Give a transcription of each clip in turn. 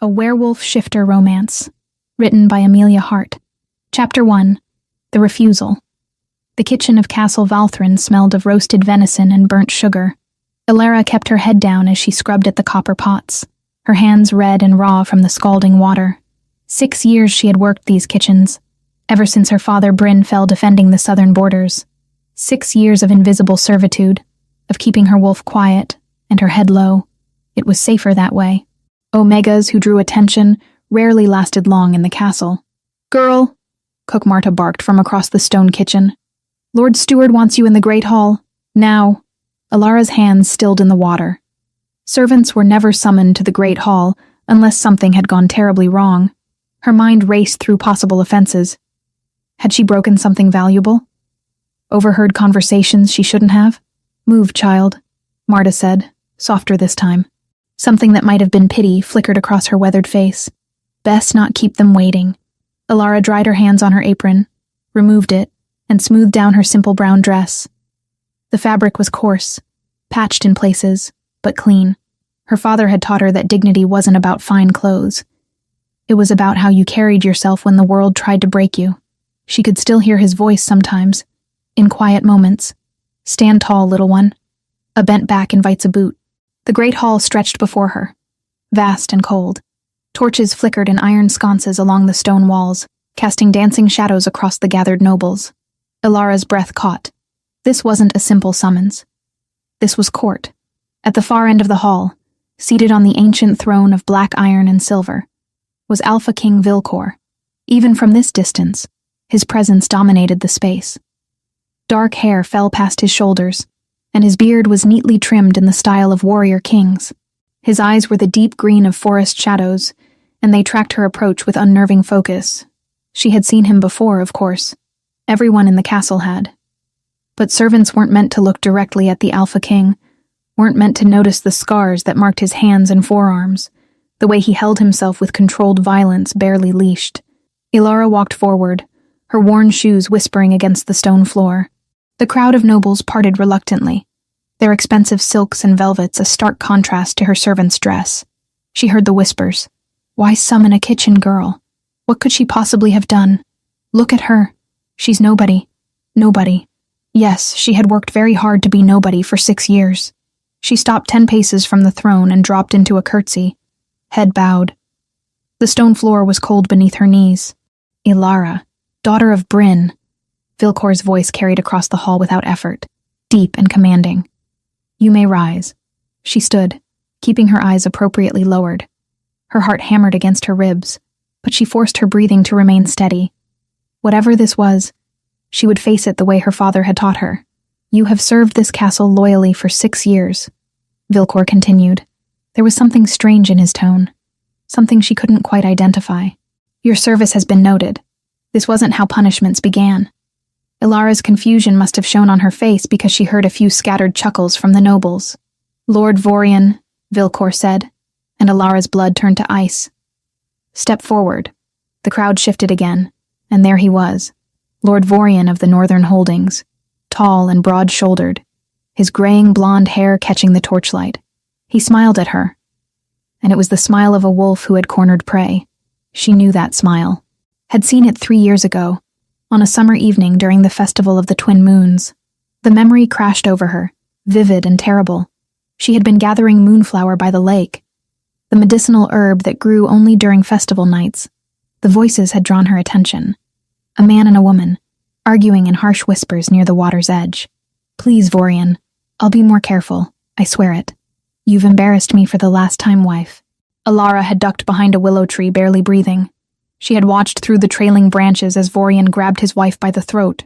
A Werewolf Shifter Romance, written by Amelia Hart. Chapter 1. The Refusal. The kitchen of Castle Valthrin smelled of roasted venison and burnt sugar. Elara kept her head down as she scrubbed at the copper pots, her hands red and raw from the scalding water. 6 years she had worked these kitchens, ever since her father Bryn fell defending the southern borders. 6 years of invisible servitude, of keeping her wolf quiet and her head low. It was safer that way. Omegas who drew attention rarely lasted long in the castle. "Girl," Cook Marta barked from across the stone kitchen. "Lord Steward wants you in the Great Hall. Now." Elara's hands stilled in the water. Servants were never summoned to the Great Hall unless something had gone terribly wrong. Her mind raced through possible offenses. Had she broken something valuable? Overheard conversations she shouldn't have? "Move, child," Marta said, softer this time. Something that might have been pity flickered across her weathered face. Best not keep them waiting. Elara dried her hands on her apron, removed it, and smoothed down her simple brown dress. The fabric was coarse, patched in places, but clean. Her father had taught her that dignity wasn't about fine clothes. It was about how you carried yourself when the world tried to break you. She could still hear his voice sometimes, in quiet moments. "Stand tall, little one. A bent back invites a boot." The great hall stretched before her, vast and cold. Torches flickered in iron sconces along the stone walls, casting dancing shadows across the gathered nobles. Elara's breath caught. This wasn't a simple summons. This was court. At the far end of the hall, seated on the ancient throne of black iron and silver, was Alpha King Vilcor. Even from this distance, his presence dominated the space. Dark hair fell past his shoulders, and his beard was neatly trimmed in the style of warrior kings. His eyes were the deep green of forest shadows, and they tracked her approach with unnerving focus. She had seen him before, of course. Everyone in the castle had. But servants weren't meant to look directly at the Alpha King, weren't meant to notice the scars that marked his hands and forearms, the way he held himself with controlled violence barely leashed. Elara walked forward, her worn shoes whispering against the stone floor. The crowd of nobles parted reluctantly, their expensive silks and velvets a stark contrast to her servant's dress. She heard the whispers. Why summon a kitchen girl? What could she possibly have done? Look at her. She's nobody. Nobody. Yes, she had worked very hard to be nobody for 6 years. She stopped 10 paces from the throne and dropped into a curtsy, head bowed. The stone floor was cold beneath her knees. Elara, daughter of Bryn. Vilcor's voice carried across the hall without effort, deep and commanding. "You may rise." She stood, keeping her eyes appropriately lowered. Her heart hammered against her ribs, but she forced her breathing to remain steady. Whatever this was, she would face it the way her father had taught her. "You have served this castle loyally for 6 years, Vilcor continued. There was something strange in his tone, something she couldn't quite identify. "Your service has been noted. This wasn't how punishments began." Elara's confusion must have shown on her face because she heard a few scattered chuckles from the nobles. "Lord Vorian," Vilcor said, and Elara's blood turned to ice. "Step forward." The crowd shifted again, and there he was, Lord Vorian of the Northern Holdings, tall and broad-shouldered, his graying blonde hair catching the torchlight. He smiled at her, and it was the smile of a wolf who had cornered prey. She knew that smile, had seen it 3 years ago, on a summer evening during the Festival of the Twin Moons. The memory crashed over her, vivid and terrible. She had been gathering moonflower by the lake, the medicinal herb that grew only during festival nights. The voices had drawn her attention. A man and a woman, arguing in harsh whispers near the water's edge. "Please, Vorian, I'll be more careful, I swear it. You've embarrassed me for the last time, wife." Elara had ducked behind a willow tree, barely breathing. She had watched through the trailing branches as Vorian grabbed his wife by the throat,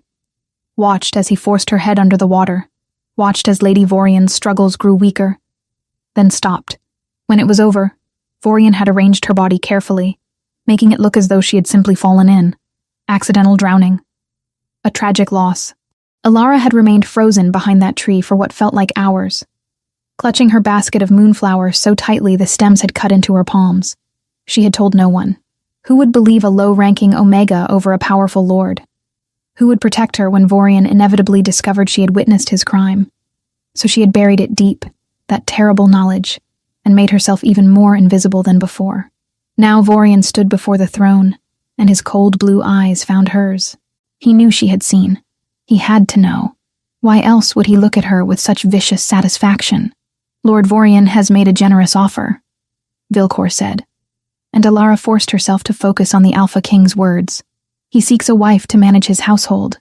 watched as he forced her head under the water, watched as Lady Vorian's struggles grew weaker, then stopped. When it was over, Vorian had arranged her body carefully, making it look as though she had simply fallen in. Accidental drowning. A tragic loss. Elara had remained frozen behind that tree for what felt like hours, clutching her basket of moonflowers so tightly the stems had cut into her palms. She had told no one. Who would believe a low-ranking Omega over a powerful lord? Who would protect her when Vorian inevitably discovered she had witnessed his crime? So she had buried it deep, that terrible knowledge, and made herself even more invisible than before. Now Vorian stood before the throne, and his cold blue eyes found hers. He knew she had seen. He had to know. Why else would he look at her with such vicious satisfaction? Lord Vorian has made a generous offer, Vilcor said, and Alara forced herself to focus on the Alpha King's words. He seeks a wife to manage his household,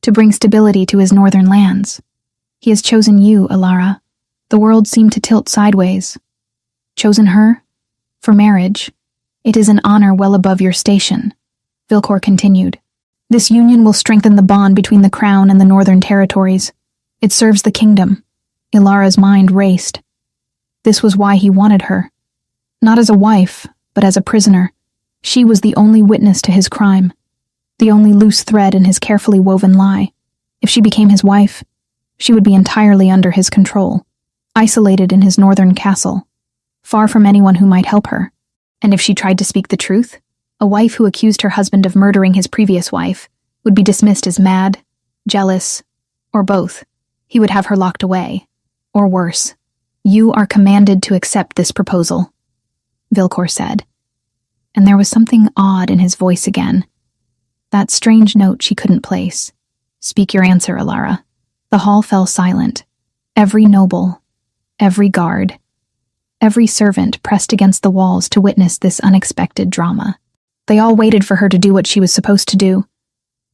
to bring stability to his northern lands. He has chosen you, Alara. The world seemed to tilt sideways. Chosen her? For marriage. It is an honor well above your station, Vilcor continued. This union will strengthen the bond between the crown and the northern territories. It serves the kingdom. Ilara's mind raced. This was why he wanted her. Not as a wife, but as a prisoner. She was the only witness to his crime, the only loose thread in his carefully woven lie. If she became his wife, she would be entirely under his control, isolated in his northern castle, far from anyone who might help her. And if she tried to speak the truth, a wife who accused her husband of murdering his previous wife would be dismissed as mad, jealous, or both. He would have her locked away. Or worse. You are commanded to accept this proposal, Vilcor said. And there was something odd in his voice again. That strange note she couldn't place. Speak your answer, Alara. The hall fell silent. Every noble, every guard, every servant pressed against the walls to witness this unexpected drama. They all waited for her to do what she was supposed to do,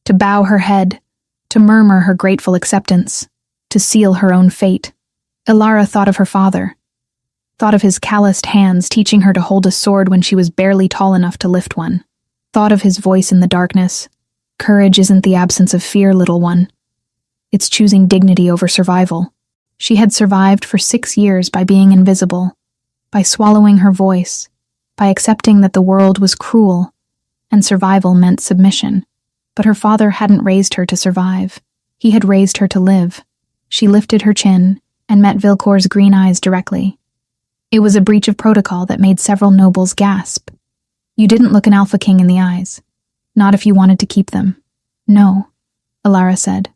to bow her head, to murmur her grateful acceptance, to seal her own fate. Alara thought of her father, thought of his calloused hands teaching her to hold a sword when she was barely tall enough to lift one, thought of his voice in the darkness. Courage isn't the absence of fear, little one. It's choosing dignity over survival. She had survived for 6 years by being invisible, by swallowing her voice, by accepting that the world was cruel, and survival meant submission. But her father hadn't raised her to survive. He had raised her to live. She lifted her chin and met Vilcor's green eyes directly. It was a breach of protocol that made several nobles gasp. You didn't look an Alpha King in the eyes. Not if you wanted to keep them. No, Alara said.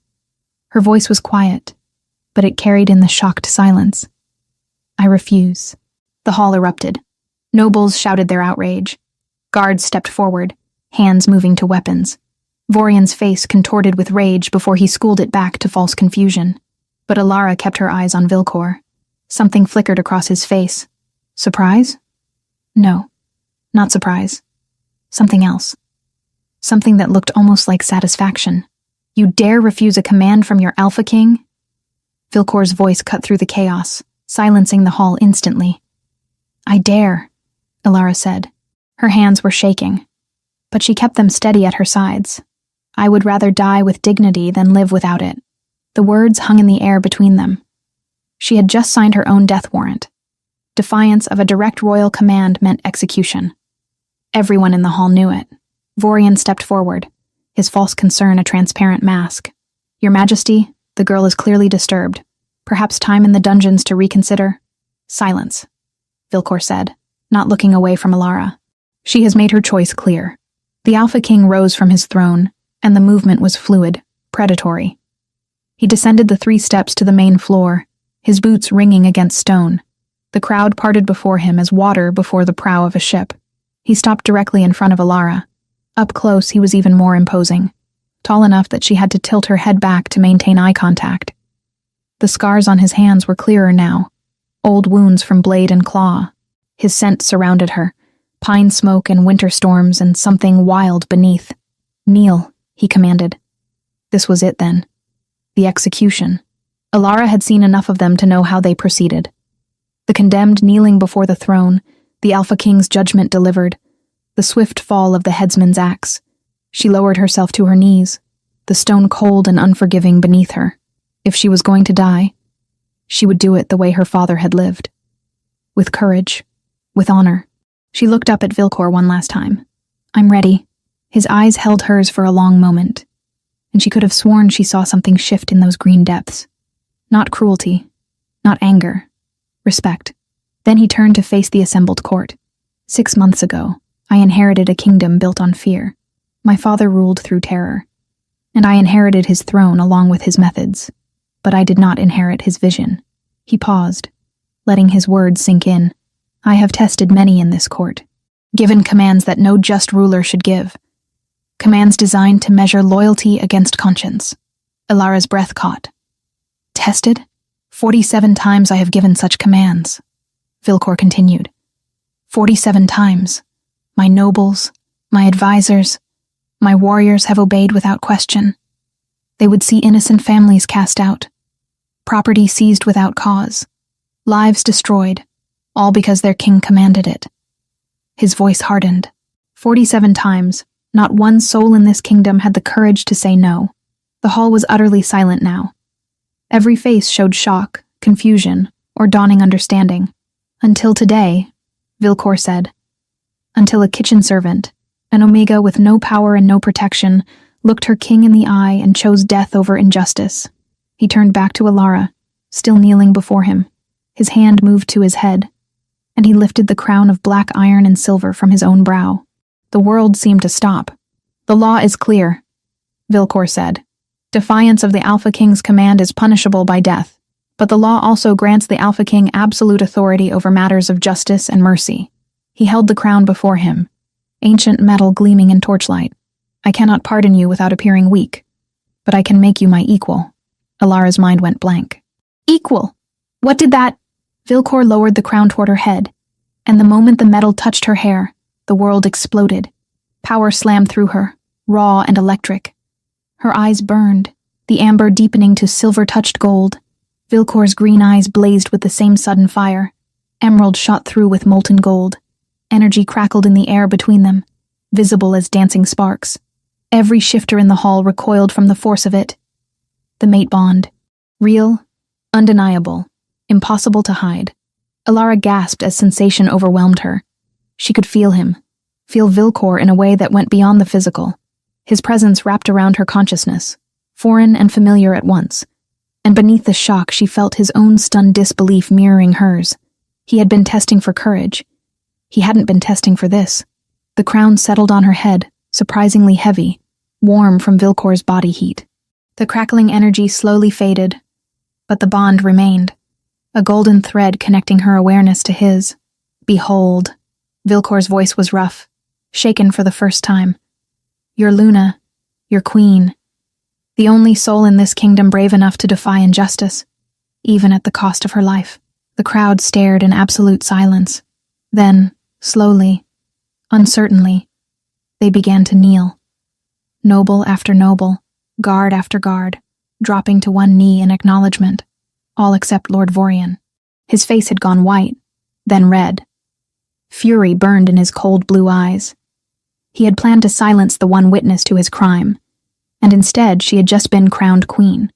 Her voice was quiet, but it carried in the shocked silence. I refuse. The hall erupted. Nobles shouted their outrage. Guards stepped forward, hands moving to weapons. Vorian's face contorted with rage before he schooled it back to false confusion. But Alara kept her eyes on Vilcor. Something flickered across his face. Surprise? No, not surprise. Something else. Something that looked almost like satisfaction. You dare refuse a command from your Alpha King? Vilcor's voice cut through the chaos, silencing the hall instantly. I dare, Alara said. Her hands were shaking, but she kept them steady at her sides. I would rather die with dignity than live without it. The words hung in the air between them. She had just signed her own death warrant. Defiance of a direct royal command meant execution. Everyone in the hall knew it. Vorian stepped forward, his false concern a transparent mask. Your Majesty, the girl is clearly disturbed. Perhaps time in the dungeons to reconsider? Silence, Vilcor said, not looking away from Alara. She has made her choice clear. The Alpha King rose from his throne, and the movement was fluid, predatory. He descended the 3 steps to the main floor, his boots ringing against stone. The crowd parted before him as water before the prow of a ship. He stopped directly in front of Alara. Up close, he was even more imposing, tall enough that she had to tilt her head back to maintain eye contact. The scars on his hands were clearer now, old wounds from blade and claw. His scent surrounded her, pine smoke and winter storms and something wild beneath. Kneel, he commanded. This was it then. The execution. Alara had seen enough of them to know how they proceeded. The condemned kneeling before the throne, the Alpha King's judgment delivered, the swift fall of the headsman's axe. She lowered herself to her knees, the stone cold and unforgiving beneath her. If she was going to die, she would do it the way her father had lived. With courage, with honor. She looked up at Vilcor one last time. I'm ready. His eyes held hers for a long moment, and she could have sworn she saw something shift in those green depths. Not cruelty, not anger, respect. Then he turned to face the assembled court. 6 months ago, I inherited a kingdom built on fear. My father ruled through terror, and I inherited his throne along with his methods. But I did not inherit his vision. He paused, letting his words sink in. I have tested many in this court. given commands that no just ruler should give. Commands designed to measure loyalty against conscience. Ilara's breath caught. Tested? 47 times I have given such commands. Vilcor continued. 47 times. My nobles, my advisors, my warriors have obeyed without question. They would see innocent families cast out, property seized without cause, lives destroyed, all because their king commanded it. His voice hardened. 47 times, not one soul in this kingdom had the courage to say no. The hall was utterly silent now. Every face showed shock, confusion, or dawning understanding. Until today, Vilcor said. Until a kitchen servant, an Omega with no power and no protection, looked her king in the eye and chose death over injustice. He turned back to Ilara, still kneeling before him. His hand moved to his head, and he lifted the crown of black iron and silver from his own brow. The world seemed to stop. The law is clear, Vilcor said. Defiance of the Alpha King's command is punishable by death, but the law also grants the Alpha King absolute authority over matters of justice and mercy. He held the crown before him, ancient metal gleaming in torchlight. I cannot pardon you without appearing weak, but I can make you my equal. Ilara's mind went blank. Equal? What did that? Vilcor lowered the crown toward her head, and the moment the metal touched her hair, the world exploded. Power slammed through her, raw and electric. Her eyes burned, the amber deepening to silver-touched gold. Vilcor's green eyes blazed with the same sudden fire. Emerald shot through with molten gold. Energy crackled in the air between them, visible as dancing sparks. Every shifter in the hall recoiled from the force of it. The mate bond. Real, undeniable, impossible to hide. Ilara gasped as sensation overwhelmed her. She could feel him, feel Vilcor in a way that went beyond the physical. His presence wrapped around her consciousness, foreign and familiar at once, and beneath the shock she felt his own stunned disbelief mirroring hers. He had been testing for courage. He hadn't been testing for this. The crown settled on her head, surprisingly heavy, warm from Vilcor's body heat. The crackling energy slowly faded, but the bond remained, a golden thread connecting her awareness to his. Behold, Vilcor's voice was rough, shaken for the first time. You're Luna, your queen, the only soul in this kingdom brave enough to defy injustice, even at the cost of her life. The crowd stared in absolute silence. Then, slowly, uncertainly, they began to kneel. Noble after noble, guard after guard, dropping to one knee in acknowledgement, all except Lord Vorian. His face had gone white, then red. Fury burned in his cold blue eyes. He had planned to silence the one witness to his crime, and instead she had just been crowned queen.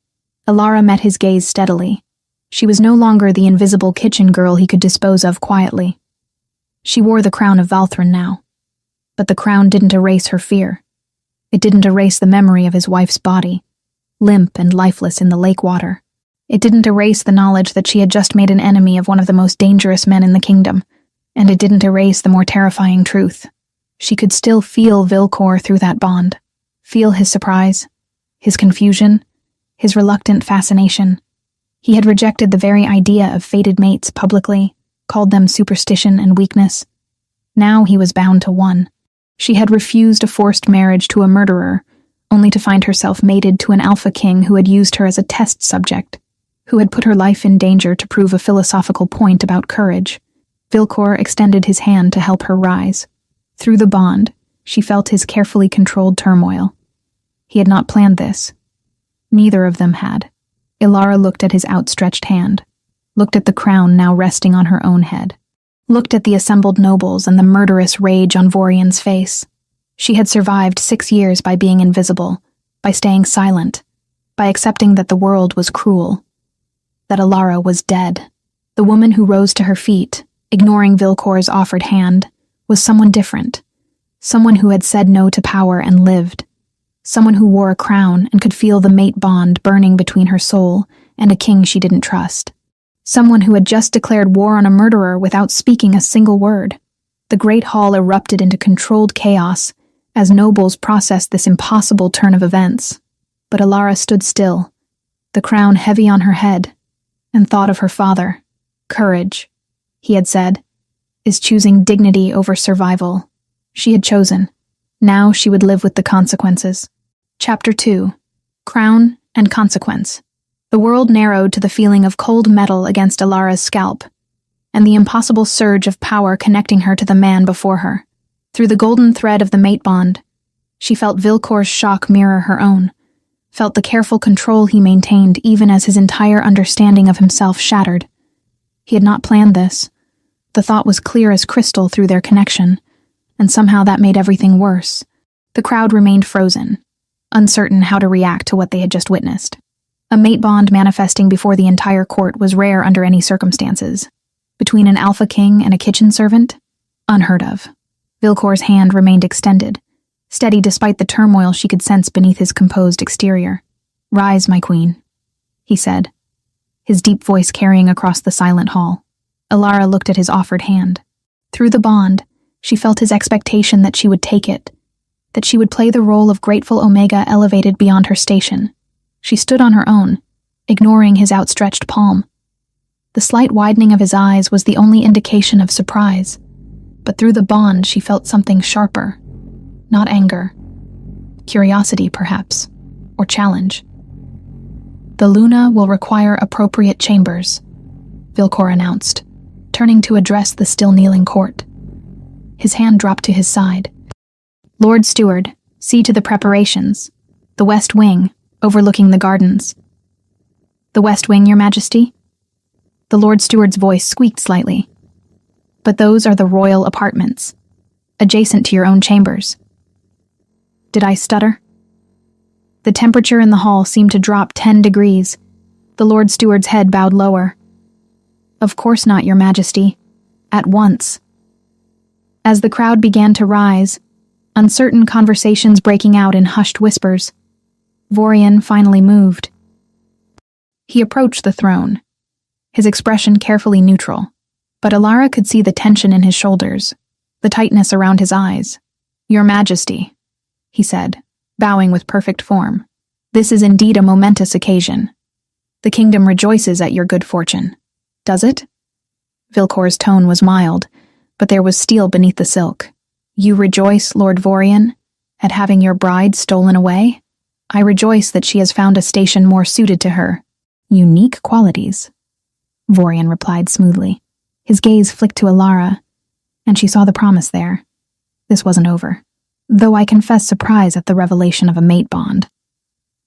Ilara met his gaze steadily. She was no longer the invisible kitchen girl he could dispose of quietly. She wore the crown of Valthrin now, but the crown didn't erase her fear. It didn't erase the memory of his wife's body, limp and lifeless in the lake water. It didn't erase the knowledge that she had just made an enemy of one of the most dangerous men in the kingdom, and it didn't erase the more terrifying truth. She could still feel Vilcor through that bond, feel his surprise, his confusion, his reluctant fascination. He had rejected the very idea of fated mates publicly, called them superstition and weakness. Now he was bound to one. She had refused a forced marriage to a murderer, only to find herself mated to an Alpha King who had used her as a test subject, who had put her life in danger to prove a philosophical point about courage. Vilcor extended his hand to help her rise. Through the bond, she felt his carefully controlled turmoil. He had not planned this. Neither of them had. Ilara looked at his outstretched hand, looked at the crown now resting on her own head, looked at the assembled nobles and the murderous rage on Vorian's face. She had survived 6 years by being invisible, by staying silent, by accepting that the world was cruel, that Ilara was dead. The woman who rose to her feet, ignoring Vilcor's offered hand, was someone different, someone who had said no to power and lived, someone who wore a crown and could feel the mate bond burning between her soul and a king she didn't trust, someone who had just declared war on a murderer without speaking a single word. The great hall erupted into controlled chaos as nobles processed this impossible turn of events. But Ilara stood still, the crown heavy on her head, and thought of her father. Courage, he had said, is choosing dignity over survival. She had chosen. Now she would live with the consequences. Chapter 2. Crown and Consequence. The world narrowed to the feeling of cold metal against Alara's scalp, and the impossible surge of power connecting her to the man before her. Through the golden thread of the mate bond, she felt Vilcor's shock mirror her own, felt the careful control he maintained even as his entire understanding of himself shattered. He had not planned this. The thought was clear as crystal through their connection, and somehow that made everything worse. The crowd remained frozen, uncertain how to react to what they had just witnessed. A mate bond manifesting before the entire court was rare under any circumstances. Between an alpha king and a kitchen servant? Unheard of. Vilcor's hand remained extended, steady despite the turmoil she could sense beneath his composed exterior. "Rise, my queen," he said, his deep voice carrying across the silent hall. Alara looked at his offered hand. Through the bond, she felt his expectation that she would take it, that she would play the role of grateful Omega elevated beyond her station. She stood on her own, ignoring his outstretched palm. The slight widening of his eyes was the only indication of surprise, but through the bond she felt something sharper. Not anger. Curiosity, perhaps, or challenge. "The Luna will require appropriate chambers," Vilcor announced, turning to address the still kneeling court. His hand dropped to his side. "Lord Steward, see to the preparations. The West Wing, overlooking the gardens." "The West Wing, Your Majesty?" The Lord Steward's voice squeaked slightly. "But those are the royal apartments, adjacent to your own chambers." Did I stutter? The temperature in the hall seemed to drop 10 degrees. The Lord Steward's head bowed lower. "Of course not, Your Majesty. At once." As the crowd began to rise, uncertain conversations breaking out in hushed whispers, Vorian finally moved. He approached the throne, his expression carefully neutral, but Alara could see the tension in his shoulders, the tightness around his eyes. "Your Majesty," he said, bowing with perfect form, "this is indeed a momentous occasion. The kingdom rejoices at your good fortune." "Does it?" Vilcor's tone was mild, but there was steel beneath the silk. "You rejoice, Lord Vorian, at having your bride stolen away? I rejoice that she has found a station more suited to her. Unique qualities," Vorian replied smoothly. His gaze flicked to Alara, and she saw the promise there. This wasn't over, though I confess surprise at the revelation of a mate bond.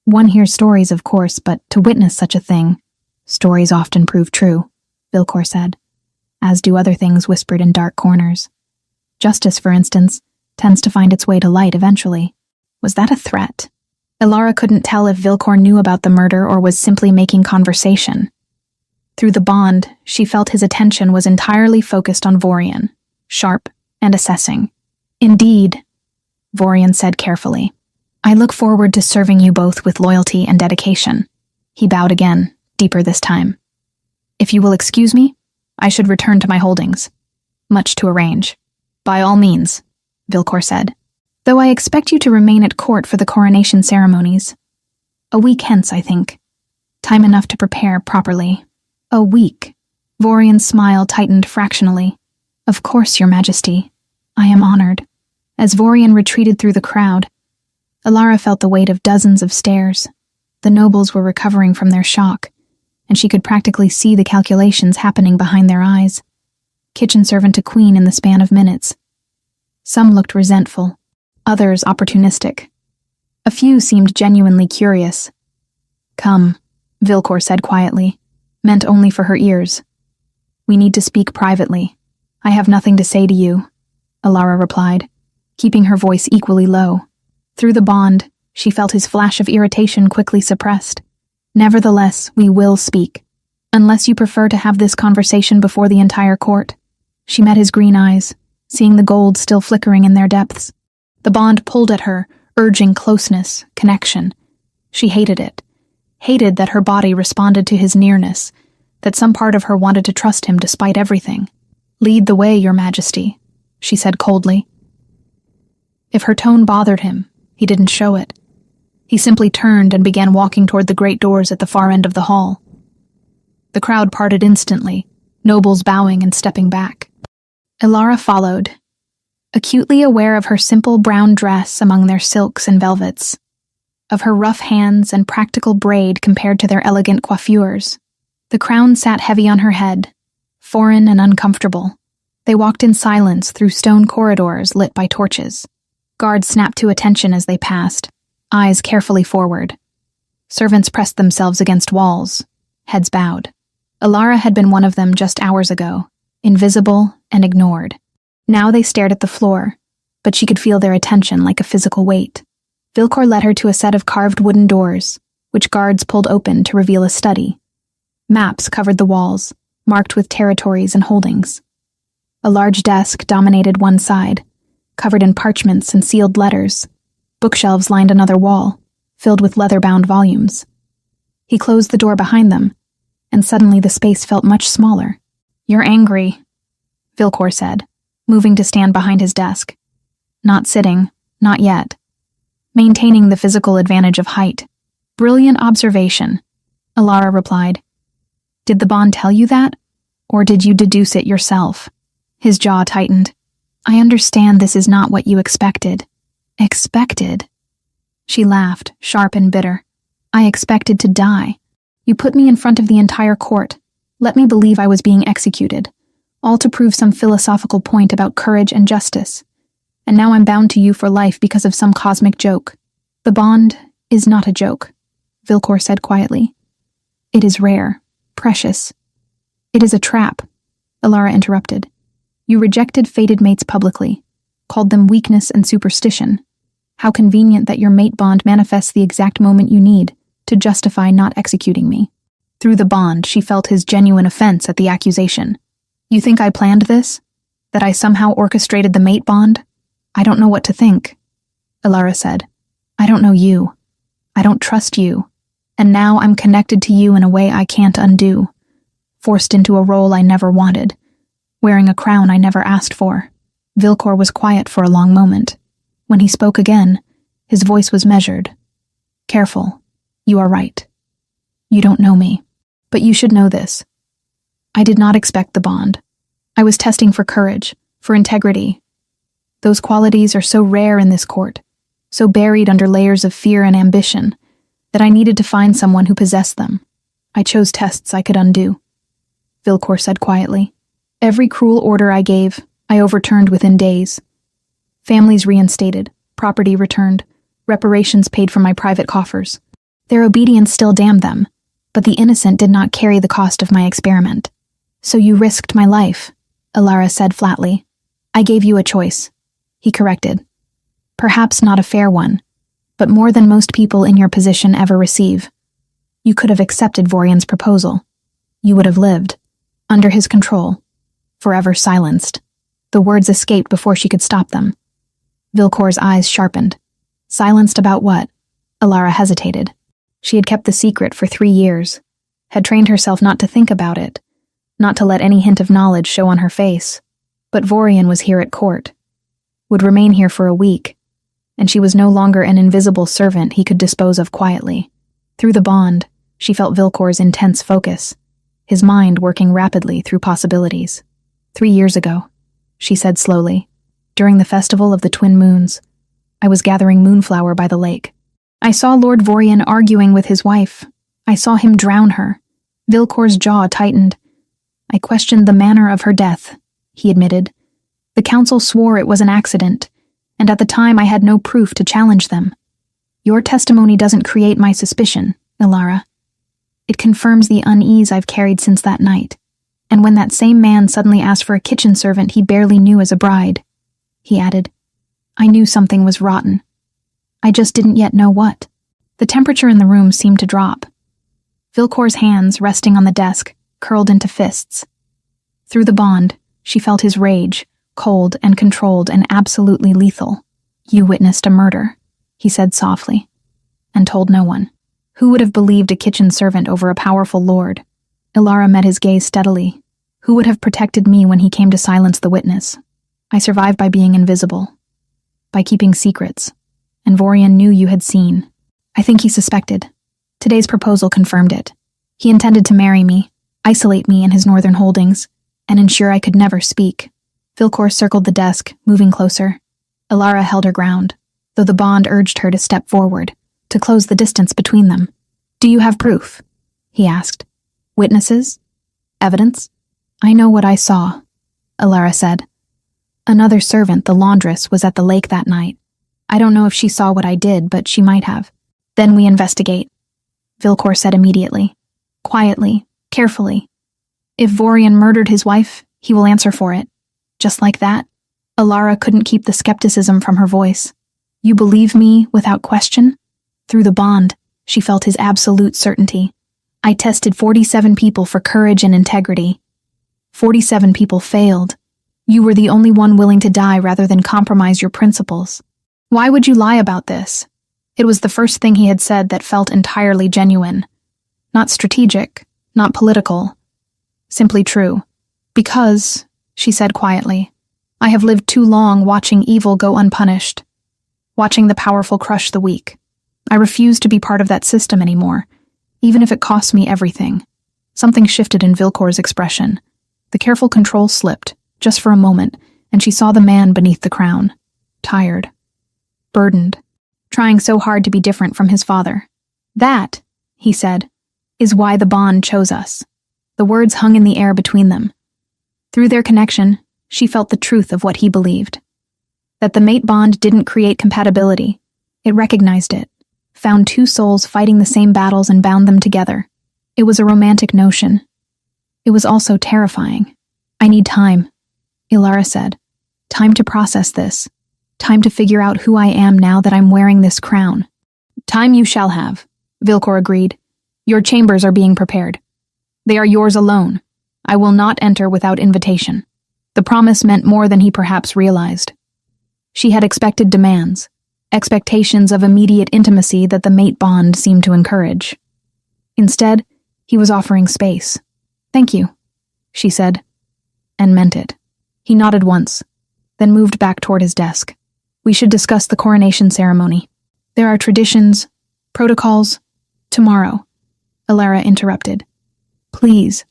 One hears stories, of course, but to witness such a thing, stories often prove true, Vilcor said, as do other things whispered in dark corners. Justice, for instance, tends to find its way to light eventually. Was that a threat? Alara couldn't tell if Vilcor knew about the murder or was simply making conversation. Through the bond, she felt his attention was entirely focused on Vorian, sharp and assessing. "Indeed," Vorian said carefully. "I look forward to serving you both with loyalty and dedication." He bowed again, deeper this time. "If you will excuse me, I should return to my holdings. Much to arrange." "By all means," Vilcor said. "Though I expect you to remain at court for the coronation ceremonies. A week hence, I think. Time enough to prepare properly." "A week?" Vorian's smile tightened fractionally. "Of course, Your Majesty. I am honored." As Vorian retreated through the crowd, Alara felt the weight of dozens of stares. The nobles were recovering from their shock, and she could practically see the calculations happening behind their eyes. Kitchen servant to queen in the span of minutes. Some looked resentful, others opportunistic. A few seemed genuinely curious. "Come," Vilcor said quietly, meant only for her ears. "We need to speak privately. I have nothing to say to you," Alara replied, keeping her voice equally low. Through the bond, she felt his flash of irritation quickly suppressed. "Nevertheless, we will speak, unless you prefer to have this conversation before the entire court." She met his green eyes, seeing the gold still flickering in their depths. The bond pulled at her, urging closeness, connection. She hated it. Hated that her body responded to his nearness, that some part of her wanted to trust him despite everything. "Lead the way, Your Majesty," she said coldly. If her tone bothered him, he didn't show it. He simply turned and began walking toward the great doors at the far end of the hall. The crowd parted instantly, nobles bowing and stepping back. Alara followed, acutely aware of her simple brown dress among their silks and velvets, of her rough hands and practical braid compared to their elegant coiffures. The crown sat heavy on her head, foreign and uncomfortable. They walked in silence through stone corridors lit by torches. Guards snapped to attention as they passed, eyes carefully forward. Servants pressed themselves against walls, heads bowed. Alara had been one of them just hours ago, invisible and ignored. Now they stared at the floor, but she could feel their attention like a physical weight. Vilcor led her to a set of carved wooden doors, which guards pulled open to reveal a study. Maps covered the walls, marked with territories and holdings. A large desk dominated one side, covered in parchments and sealed letters. Bookshelves lined another wall, filled with leather-bound volumes. He closed the door behind them, and suddenly the space felt much smaller. "You're angry," Vilcor said, moving to stand behind his desk. "Not sitting, not yet. Maintaining the physical advantage of height." "Brilliant observation," Alara replied. "Did the bond tell you that, or did you deduce it yourself?" His jaw tightened. "I understand this is not what you expected." "Expected?" She laughed, sharp and bitter. "I expected to die. You put me in front of the entire court, let me believe I was being executed, all to prove some philosophical point about courage and justice. And now I'm bound to you for life because of some cosmic joke." "The bond is not a joke," Vilcor said quietly. "It is rare, precious." "It is a trap," Alara interrupted. "You rejected fated mates publicly, called them weakness and superstition. How convenient that your mate bond manifests the exact moment you need to justify not executing me." Through the bond, she felt his genuine offense at the accusation. "You think I planned this? That I somehow orchestrated the mate bond? I don't know what to think," Alara said. "I don't know you. I don't trust you. And now I'm connected to you in a way I can't undo. Forced into a role I never wanted. Wearing a crown I never asked for." Vilcor was quiet for a long moment. When he spoke again, his voice was measured. "Careful. You are right. You don't know me. But you should know this. I did not expect the bond. I was testing for courage, for integrity. Those qualities are so rare in this court, so buried under layers of fear and ambition, that I needed to find someone who possessed them. I chose tests I could undo," Vilcor said quietly. "Every cruel order I gave, I overturned within days. Families reinstated, property returned, reparations paid from my private coffers. Their obedience still damned them, but the innocent did not carry the cost of my experiment." "So you risked my life," Alara said flatly. "I gave you a choice," he corrected. "Perhaps not a fair one, but more than most people in your position ever receive. You could have accepted Vorian's proposal. You would have lived, under his control, forever silenced." The words escaped before she could stop them. Vilcor's eyes sharpened. Silenced about what? Alara hesitated. She had kept the secret for 3 years, had trained herself not to think about it, not to let any hint of knowledge show on her face. But Vorian was here at court, would remain here for a week, and she was no longer an invisible servant he could dispose of quietly. Through the bond, she felt Vilcor's intense focus, his mind working rapidly through possibilities. 3 years ago, she said slowly, during the festival of the Twin Moons, I was gathering moonflower by the lake. I saw Lord Vorian arguing with his wife. I saw him drown her. Vilcor's jaw tightened. I questioned the manner of her death, he admitted. The council swore it was an accident, and at the time I had no proof to challenge them. Your testimony doesn't create my suspicion, Alara. It confirms the unease I've carried since that night. And when that same man suddenly asked for a kitchen servant he barely knew as a bride, he added, I knew something was rotten. I just didn't yet know what. The temperature in the room seemed to drop. Vilcor's hands, resting on the desk, curled into fists. Through the bond, she felt his rage, cold and controlled and absolutely lethal. You witnessed a murder, he said softly, and told no one. Who would have believed a kitchen servant over a powerful lord? Alara met his gaze steadily. Who would have protected me when he came to silence the witness? I survived by being invisible, by keeping secrets, and Vorian knew you had seen. I think he suspected. Today's proposal confirmed it. He intended to marry me, isolate me in his northern holdings, and ensure I could never speak. Vilcor circled the desk, moving closer. Elara held her ground, though the bond urged her to step forward, to close the distance between them. "Do you have proof?" he asked. "Witnesses? Evidence?" "I know what I saw," Elara said. "Another servant, the laundress, was at the lake that night. I don't know if she saw what I did, but she might have. Then we investigate," Vilcor said immediately. Quietly, carefully. "If Vorian murdered his wife, he will answer for it." Just like that, Elara couldn't keep the skepticism from her voice. "You believe me without question?" Through the bond, she felt his absolute certainty. "I tested 47 people for courage and integrity. 47 people failed. You were the only one willing to die rather than compromise your principles. Why would you lie about this?" It was the first thing he had said that felt entirely genuine. Not strategic, not political. Simply true. "Because," she said quietly, "I have lived too long watching evil go unpunished. Watching the powerful crush the weak. I refuse to be part of that system anymore, even if it costs me everything." Something shifted in Vilcor's expression. The careful control slipped, just for a moment, and she saw the man beneath the crown. Tired. Burdened. Trying so hard to be different from his father. "That," he said, "is why the bond chose us." The words hung in the air between them. Through their connection, she felt the truth of what he believed. That the mate bond didn't create compatibility. It recognized it, found two souls fighting the same battles and bound them together. It was a romantic notion. It was also terrifying. "I need time," Elara said. "Time to process this. Time to figure out who I am now that I'm wearing this crown." "Time you shall have," Vilcor agreed. "Your chambers are being prepared. They are yours alone. I will not enter without invitation." The promise meant more than he perhaps realized. She had expected demands, expectations of immediate intimacy that the mate bond seemed to encourage. Instead, he was offering space. "Thank you," she said, and meant it. He nodded once, then moved back toward his desk. "We should discuss the coronation ceremony. There are traditions, protocols." "Tomorrow," Elara interrupted. "Please.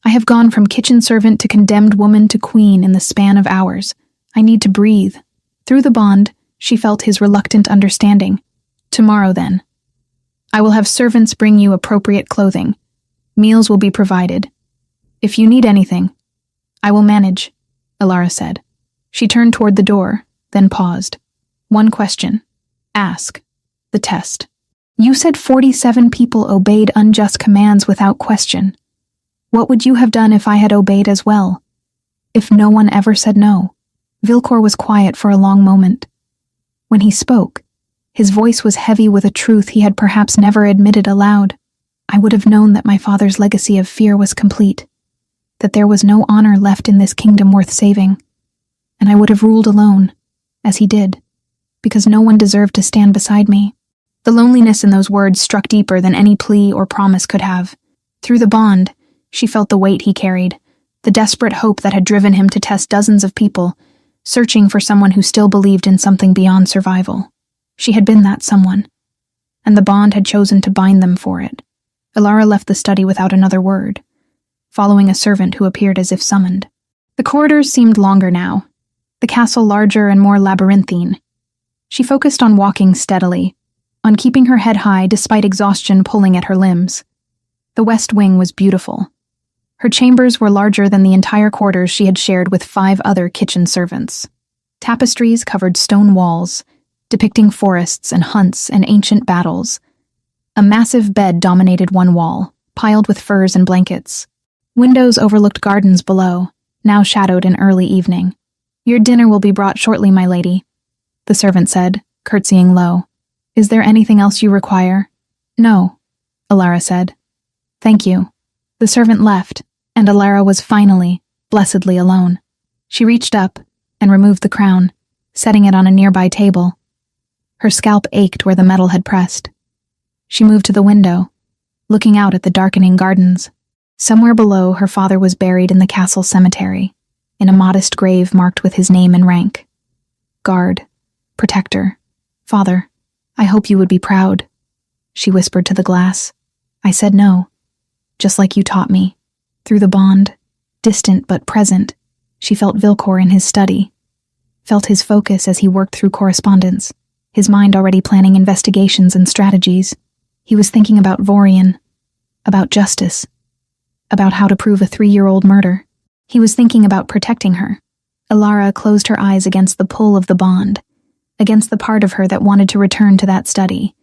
I have gone from kitchen servant to condemned woman to queen in the span of hours. I need to breathe." Through the bond, she felt his reluctant understanding. "Tomorrow, then. I will have servants bring you appropriate clothing. Meals will be provided. If you need anything, I will manage," Elara said. She turned toward the door, then paused. "One question. Ask. The test. You said 47 people obeyed unjust commands without question. What would you have done if I had obeyed as well? If no one ever said no?" Vilcor was quiet for a long moment. When he spoke, his voice was heavy with a truth he had perhaps never admitted aloud. "I would have known that my father's legacy of fear was complete, that there was no honor left in this kingdom worth saving, and I would have ruled alone, as he did, because no one deserved to stand beside me." The loneliness in those words struck deeper than any plea or promise could have. Through the bond, she felt the weight he carried, the desperate hope that had driven him to test dozens of people, searching for someone who still believed in something beyond survival. She had been that someone, and the bond had chosen to bind them for it. Elara left the study without another word, following a servant who appeared as if summoned. The corridors seemed longer now, the castle larger and more labyrinthine. She focused on walking steadily, on keeping her head high despite exhaustion pulling at her limbs. The west wing was beautiful. Her chambers were larger than the entire quarters she had shared with 5 other kitchen servants. Tapestries covered stone walls, depicting forests and hunts and ancient battles. A massive bed dominated one wall, piled with furs and blankets. Windows overlooked gardens below, now shadowed in early evening. "Your dinner will be brought shortly, my lady," the servant said, curtsying low. "Is there anything else you require?" "No," Elara said. "Thank you." The servant left, and Elara was finally, blessedly alone. She reached up and removed the crown, setting it on a nearby table. Her scalp ached where the metal had pressed. She moved to the window, looking out at the darkening gardens. Somewhere below, her father was buried in the castle cemetery, in a modest grave marked with his name and rank. "Guard, protector, father, I hope you would be proud," she whispered to the glass. "I said no, just like you taught me." Through the bond, distant but present, She felt Vilcor in his study, felt his focus as he worked through correspondence, his mind already planning investigations and strategies. He was thinking about Vorian, about justice, about how to prove a 3-year-old murder. He was thinking about protecting her. Ilara closed her eyes against the pull of the bond, against the part of her that wanted to return to that study,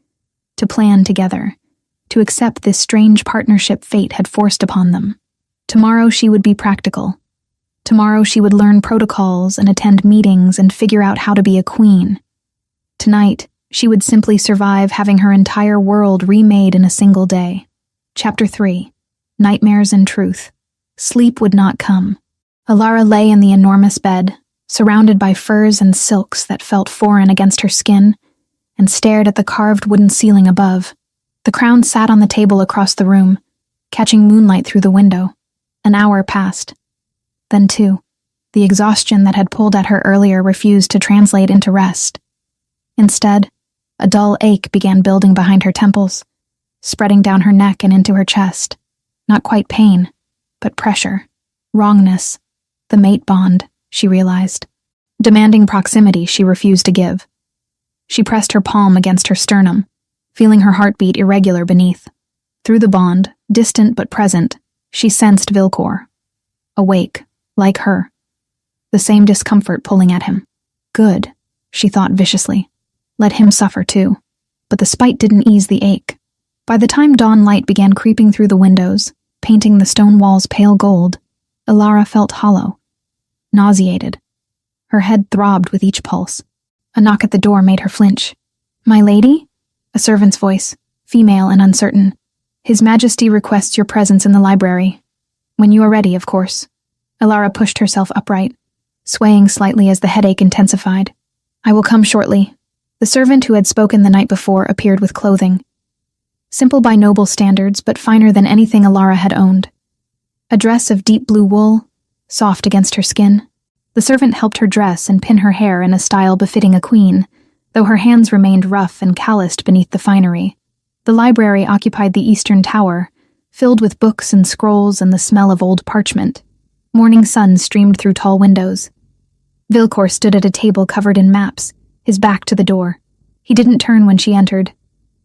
to plan together, to accept this strange partnership fate had forced upon them. Tomorrow she would be practical. Tomorrow she would learn protocols and attend meetings and figure out how to be a queen. Tonight, she would simply survive having her entire world remade in a single day. Chapter 3. Nightmares and Truth. Sleep would not come. Ilara lay in the enormous bed, surrounded by furs and silks that felt foreign against her skin, and stared at the carved wooden ceiling above. The crown sat on the table across the room, catching moonlight through the window. An hour passed. Then 2. The exhaustion that had pulled at her earlier refused to translate into rest. Instead, a dull ache began building behind her temples, spreading down her neck and into her chest. Not quite pain, but pressure, wrongness, the mate bond, she realized. Demanding proximity she refused to give. She pressed her palm against her sternum, feeling her heartbeat irregular beneath. Through the bond, distant but present, she sensed Vilcor. Awake, like her. The same discomfort pulling at him. Good, she thought viciously. Let him suffer too. But the spite didn't ease the ache. By the time dawn light began creeping through the windows, painting the stone walls pale gold, Ilara felt hollow, nauseated. Her head throbbed with each pulse. A knock at the door made her flinch. "My lady?" A servant's voice, female and uncertain. "His Majesty requests your presence in the library. When you are ready, of course." Ilara pushed herself upright, swaying slightly as the headache intensified. "I will come shortly." The servant who had spoken the night before appeared with clothing. Simple by noble standards, but finer than anything Ilara had owned. A dress of deep blue wool, soft against her skin. The servant helped her dress and pin her hair in a style befitting a queen, though her hands remained rough and calloused beneath the finery. The library occupied the eastern tower, filled with books and scrolls and the smell of old parchment. Morning sun streamed through tall windows. Vilcor stood at a table covered in maps, his back to the door. He didn't turn when she entered,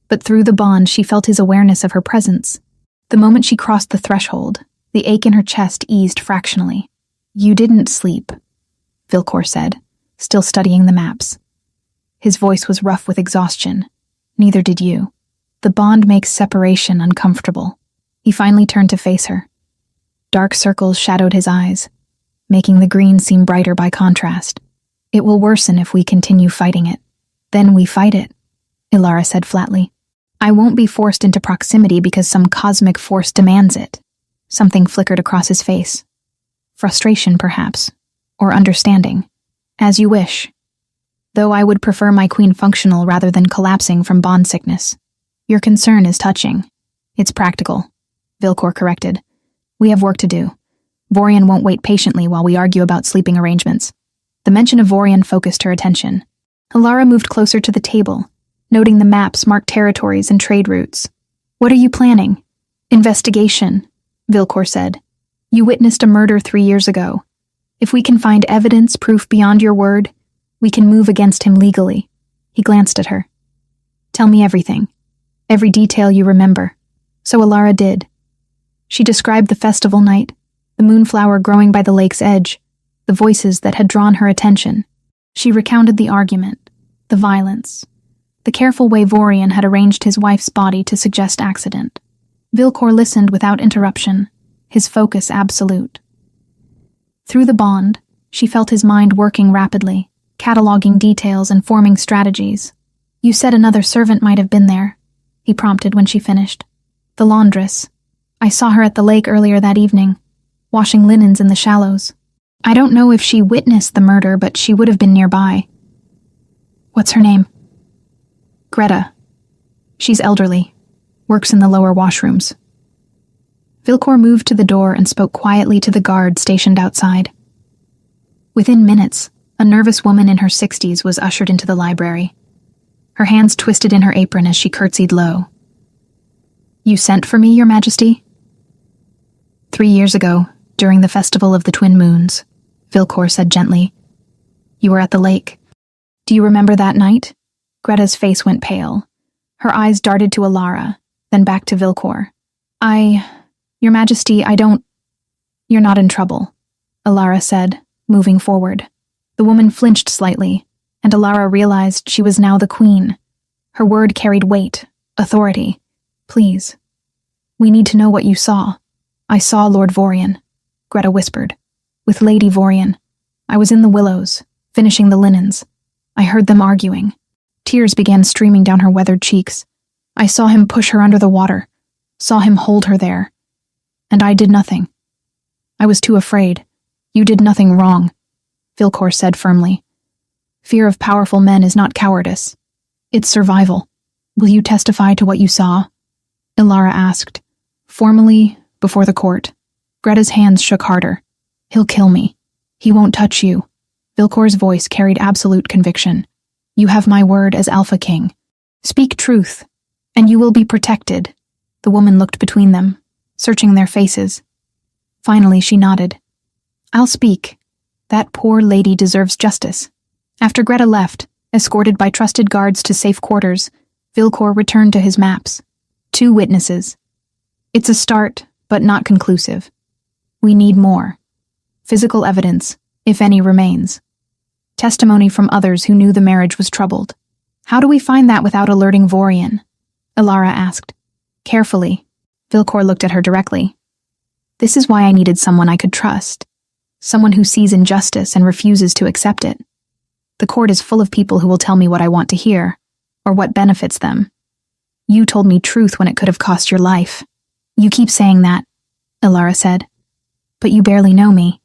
but through the bond she felt his awareness of her presence. The moment she crossed the threshold, the ache in her chest eased fractionally. "You didn't sleep," Vilcor said, still studying the maps. His voice was rough with exhaustion. "Neither did you. The bond makes separation uncomfortable." He finally turned to face her. Dark circles shadowed his eyes, making the green seem brighter by contrast. "It will worsen if we continue fighting it. Then we fight it," Ilara said flatly. "I won't be forced into proximity because some cosmic force demands it." Something flickered across his face. Frustration, perhaps, or understanding. "As you wish. Though I would prefer my queen functional rather than collapsing from bond sickness. Your concern is touching. It's practical," Vilcor corrected. "We have work to do. Vorian won't wait patiently while we argue about sleeping arrangements." The mention of Vorian focused her attention. Ilara moved closer to the table, noting the maps marked territories and trade routes. "What are you planning?" "Investigation," Vilcor said. "You witnessed a murder 3 years ago. If we can find evidence, proof beyond your word, we can move against him legally." He glanced at her. "Tell me everything. Every detail you remember." So Ilara did. She described the festival night, the moonflower growing by the lake's edge, the voices that had drawn her attention. She recounted the argument, the violence, the careful way Vorian had arranged his wife's body to suggest accident. Vilcor listened without interruption, his focus absolute. Through the bond, she felt his mind working rapidly, cataloging details and forming strategies. "You said another servant might have been there," he prompted when she finished. "The laundress. I saw her at the lake earlier that evening, washing linens in the shallows. I don't know if she witnessed the murder, but she would have been nearby." "What's her name?" "Greta. She's elderly, works in the lower washrooms." Vilcor moved to the door and spoke quietly to the guard stationed outside. Within minutes, a nervous woman in her 60s was ushered into the library. Her hands twisted in her apron as she curtsied low. "You sent for me, Your Majesty?" 3 years ago, during the Festival of the Twin Moons, Vilcor said gently. You were at the lake. Do you remember that night? Greta's face went pale. Her eyes darted to Alara, then back to Vilcor. Your Majesty, You're not in trouble, Alara said, moving forward. The woman flinched slightly, and Alara realized she was now the queen. Her word carried weight, authority. Please. We need to know what you saw. I saw Lord Vorian, Greta whispered. With Lady Vorian. I was in the willows, finishing the linens. I heard them arguing. Tears began streaming down her weathered cheeks. I saw him push her under the water, saw him hold her there. And I did nothing. I was too afraid. You did nothing wrong, Vilcor said firmly. Fear of powerful men is not cowardice. It's survival. Will you testify to what you saw? Alara asked, formally, before the court. Greta's hands shook harder. He'll kill me. He won't touch you. Vilcor's voice carried absolute conviction. You have my word as Alpha King. Speak truth, and you will be protected. The woman looked between them, searching their faces. Finally, she nodded. I'll speak. That poor lady deserves justice. After Greta left, escorted by trusted guards to safe quarters, Vilcor returned to his maps. 2 witnesses. It's a start, but not conclusive. We need more. Physical evidence, if any remains. Testimony from others who knew the marriage was troubled. How do we find that without alerting Vorian? Alara asked. Carefully. Vilcor looked at her directly. This is why I needed someone I could trust. Someone who sees injustice and refuses to accept it. The court is full of people who will tell me what I want to hear, or what benefits them. You told me truth when it could have cost your life. You keep saying that, Alara said. But you barely know me.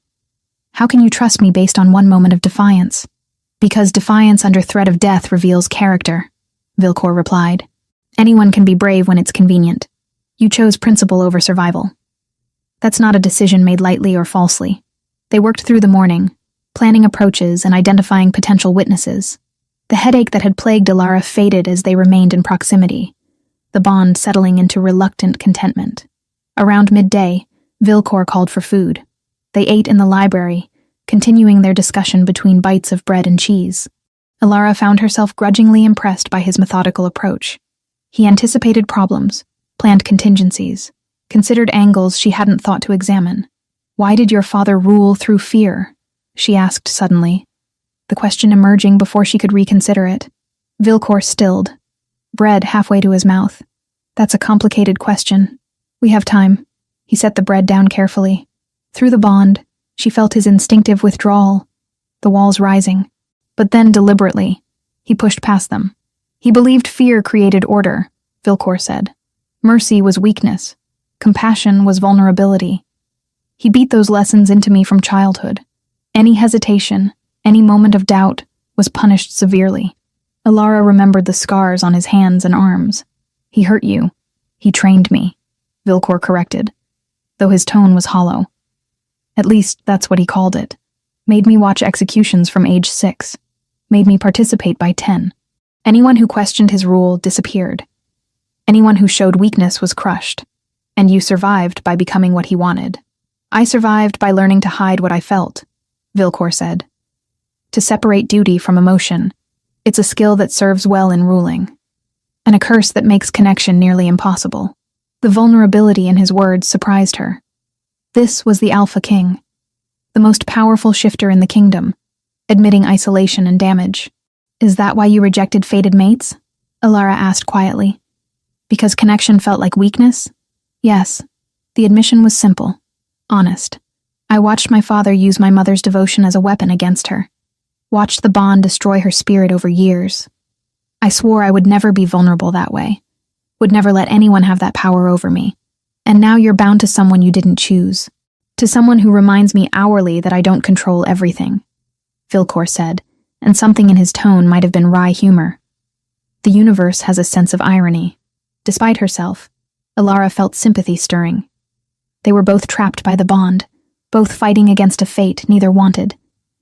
How can you trust me based on one moment of defiance? Because defiance under threat of death reveals character, Vilcor replied. Anyone can be brave when it's convenient. You chose principle over survival. That's not a decision made lightly or falsely. They worked through the morning, planning approaches and identifying potential witnesses. The headache that had plagued Alara faded as they remained in proximity, the bond settling into reluctant contentment. Around midday, Vilcor called for food. They ate in the library, continuing their discussion between bites of bread and cheese. Alara found herself grudgingly impressed by his methodical approach. He anticipated problems, planned contingencies, considered angles she hadn't thought to examine. Why did your father rule through fear? She asked suddenly, the question emerging before she could reconsider it. Vilcor stilled, bread halfway to his mouth. That's a complicated question. We have time. He set the bread down carefully. Through the bond, she felt his instinctive withdrawal, the walls rising. But then deliberately, he pushed past them. He believed fear created order, Vilcor said. Mercy was weakness. Compassion was vulnerability. He beat those lessons into me from childhood. Any hesitation, any moment of doubt, was punished severely. Alara remembered the scars on his hands and arms. He hurt you. He trained me, Vilcor corrected, though his tone was hollow. At least that's what he called it. Made me watch executions from age 6. Made me participate by 10. Anyone who questioned his rule disappeared. Anyone who showed weakness was crushed. And you survived by becoming what he wanted. I survived by learning to hide what I felt, Vilcor said. To separate duty from emotion. It's a skill that serves well in ruling. And a curse that makes connection nearly impossible. The vulnerability in his words surprised her. This was the Alpha King, the most powerful shifter in the kingdom, admitting isolation and damage. Is that why you rejected fated mates? Alara asked quietly. Because connection felt like weakness? Yes. The admission was simple, honest. I watched my father use my mother's devotion as a weapon against her. Watched the bond destroy her spirit over years. I swore I would never be vulnerable that way. Would never let anyone have that power over me. And now you're bound to someone you didn't choose. To someone who reminds me hourly that I don't control everything, Vilcor said, and something in his tone might have been wry humor. The universe has a sense of irony. Despite herself, Alara felt sympathy stirring. They were both trapped by the bond, both fighting against a fate neither wanted.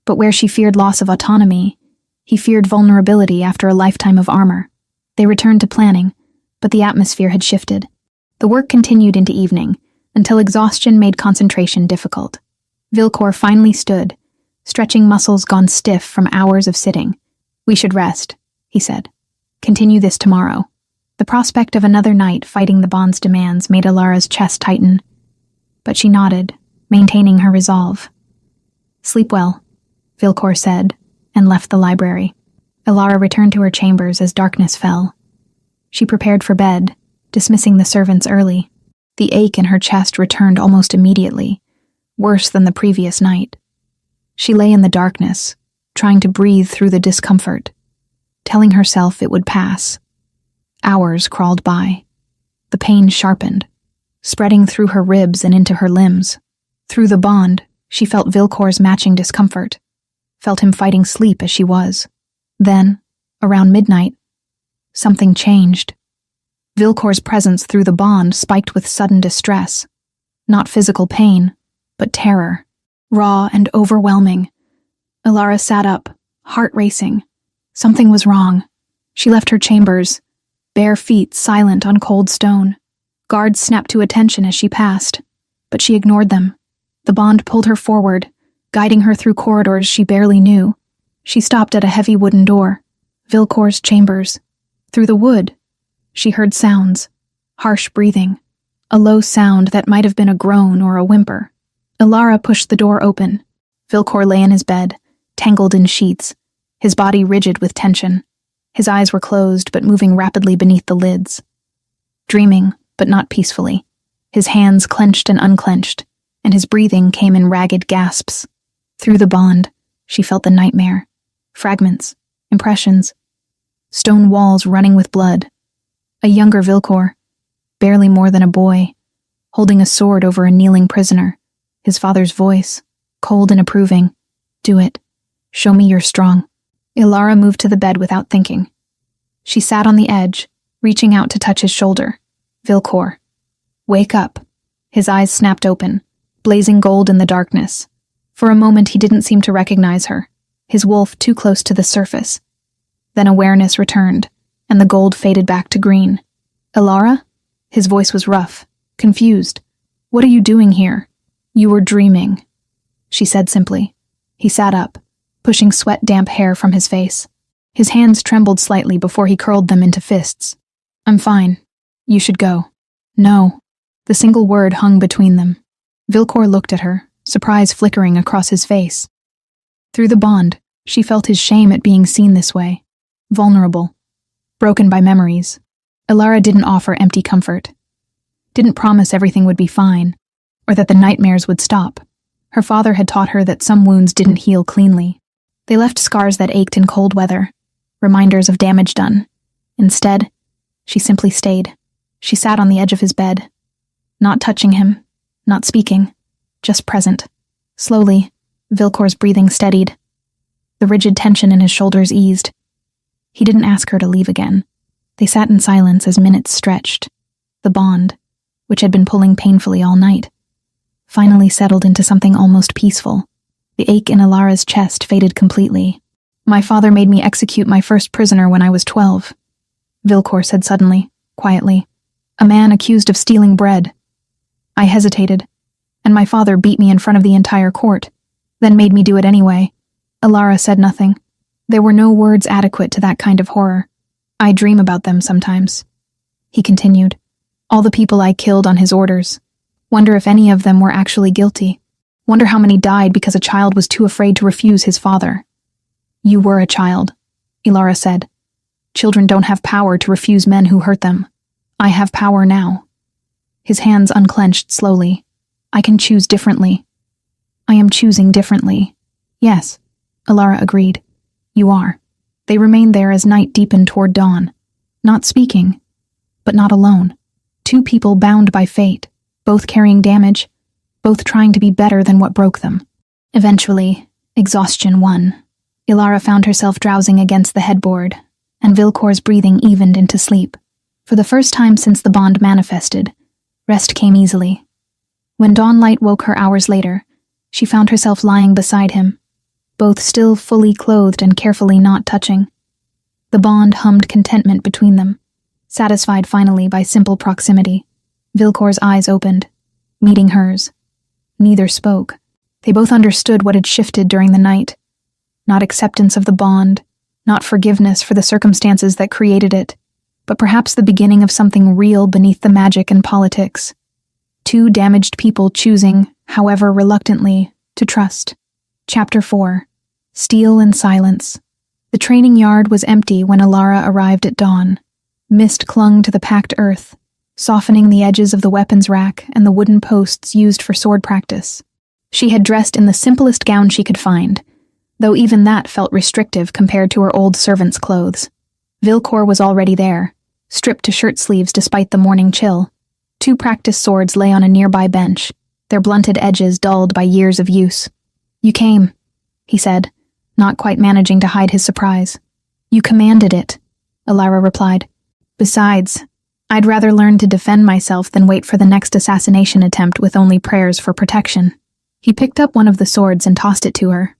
But where she feared loss of autonomy, he feared vulnerability after a lifetime of armor. They returned to planning, but the atmosphere had shifted. The work continued into evening, until exhaustion made concentration difficult. Vilcor finally stood, stretching muscles gone stiff from hours of sitting. "We should rest," he said. "Continue this tomorrow." The prospect of another night fighting the bond's demands made Ilara's chest tighten, but she nodded, maintaining her resolve. "Sleep well," Vilcor said, and left the library. Ilara returned to her chambers as darkness fell. She prepared for bed, dismissing the servants early. The ache in her chest returned almost immediately, worse than the previous night. She lay in the darkness, trying to breathe through the discomfort, telling herself it would pass. Hours crawled by. The pain sharpened, spreading through her ribs and into her limbs. Through the bond, she felt Vilcor's matching discomfort, felt him fighting sleep as she was. Then, around midnight, something changed. Vilcor's presence through the bond spiked with sudden distress. Not physical pain, but terror, raw and overwhelming. Ilara sat up, heart racing. Something was wrong. She left her chambers, bare feet silent on cold stone. Guards snapped to attention as she passed, but she ignored them. The bond pulled her forward, guiding her through corridors she barely knew. She stopped at a heavy wooden door, Vilcor's chambers. Through the wood, she heard sounds, harsh breathing, a low sound that might have been a groan or a whimper. Ilara pushed the door open. Vilcor lay in his bed, tangled in sheets, his body rigid with tension. His eyes were closed but moving rapidly beneath the lids. Dreaming, but not peacefully. His hands clenched and unclenched, and his breathing came in ragged gasps. Through the bond, she felt the nightmare. Fragments, impressions, stone walls running with blood. A younger Vilcor, barely more than a boy, holding a sword over a kneeling prisoner. His father's voice, cold and approving. "Do it. Show me you're strong." Ilara moved to the bed without thinking. She sat on the edge, reaching out to touch his shoulder. "Vilcor, wake up." His eyes snapped open, blazing gold in the darkness. For a moment he didn't seem to recognize her, his wolf too close to the surface. Then awareness returned, and the gold faded back to green. "Ilara?" His voice was rough, confused. "What are you doing here?" "You were dreaming," she said simply. He sat up, pushing sweat-damp hair from his face. His hands trembled slightly before he curled them into fists. "I'm fine. You should go." "No." The single word hung between them. Vilcor looked at her, surprise flickering across his face. Through the bond, she felt his shame at being seen this way. Vulnerable. Broken by memories. Ilara didn't offer empty comfort. Didn't promise everything would be fine, or that the nightmares would stop. Her father had taught her that some wounds didn't heal cleanly. They left scars that ached in cold weather, reminders of damage done. Instead, she simply stayed. She sat on the edge of his bed, not touching him, not speaking, just present. Slowly, Vilcor's breathing steadied. The rigid tension in his shoulders eased. He didn't ask her to leave again. They sat in silence as minutes stretched. The bond, which had been pulling painfully all night, finally settled into something almost peaceful. The ache in Ilara's chest faded completely. "My father made me execute my first prisoner when I was 12, Vilcor said suddenly, quietly. "A man accused of stealing bread. I hesitated, and my father beat me in front of the entire court, then made me do it anyway." Ilara said nothing. There were no words adequate to that kind of horror. "I dream about them sometimes," he continued. "All the people I killed on his orders. Wonder if any of them were actually guilty. Wonder how many died because a child was too afraid to refuse his father." "You were a child," Ilara said. "Children don't have power to refuse men who hurt them. I have power now." His hands unclenched slowly. "I can choose differently." "I am choosing differently." "Yes," Ilara agreed. "You are." They remained there as night deepened toward dawn. Not speaking, but not alone. Two people bound by fate, both carrying damage, both trying to be better than what broke them. Eventually, exhaustion won. Ilara found herself drowsing against the headboard, and Vilcor's breathing evened into sleep. For the first time since the bond manifested, rest came easily. When dawnlight woke her hours later, she found herself lying beside him, both still fully clothed and carefully not touching. The bond hummed contentment between them, satisfied finally by simple proximity. Vilcor's eyes opened, meeting hers. Neither spoke. They both understood what had shifted during the night. Not acceptance of the bond, not forgiveness for the circumstances that created it, but perhaps the beginning of something real beneath the magic and politics. Two damaged people choosing, however reluctantly, to trust. Chapter 4. Steel and Silence. The training yard was empty when Alara arrived at dawn. Mist clung to the packed earth, softening the edges of the weapons rack and the wooden posts used for sword practice. She had dressed in the simplest gown she could find, though even that felt restrictive compared to her old servant's clothes. Vilcor was already there, stripped to shirt sleeves despite the morning chill. Two practice swords lay on a nearby bench, their blunted edges dulled by years of use. "You came," he said, not quite managing to hide his surprise. "You commanded it," Alara replied. "Besides, I'd rather learn to defend myself than wait for the next assassination attempt with only prayers for protection." He picked up one of the swords and tossed it to her.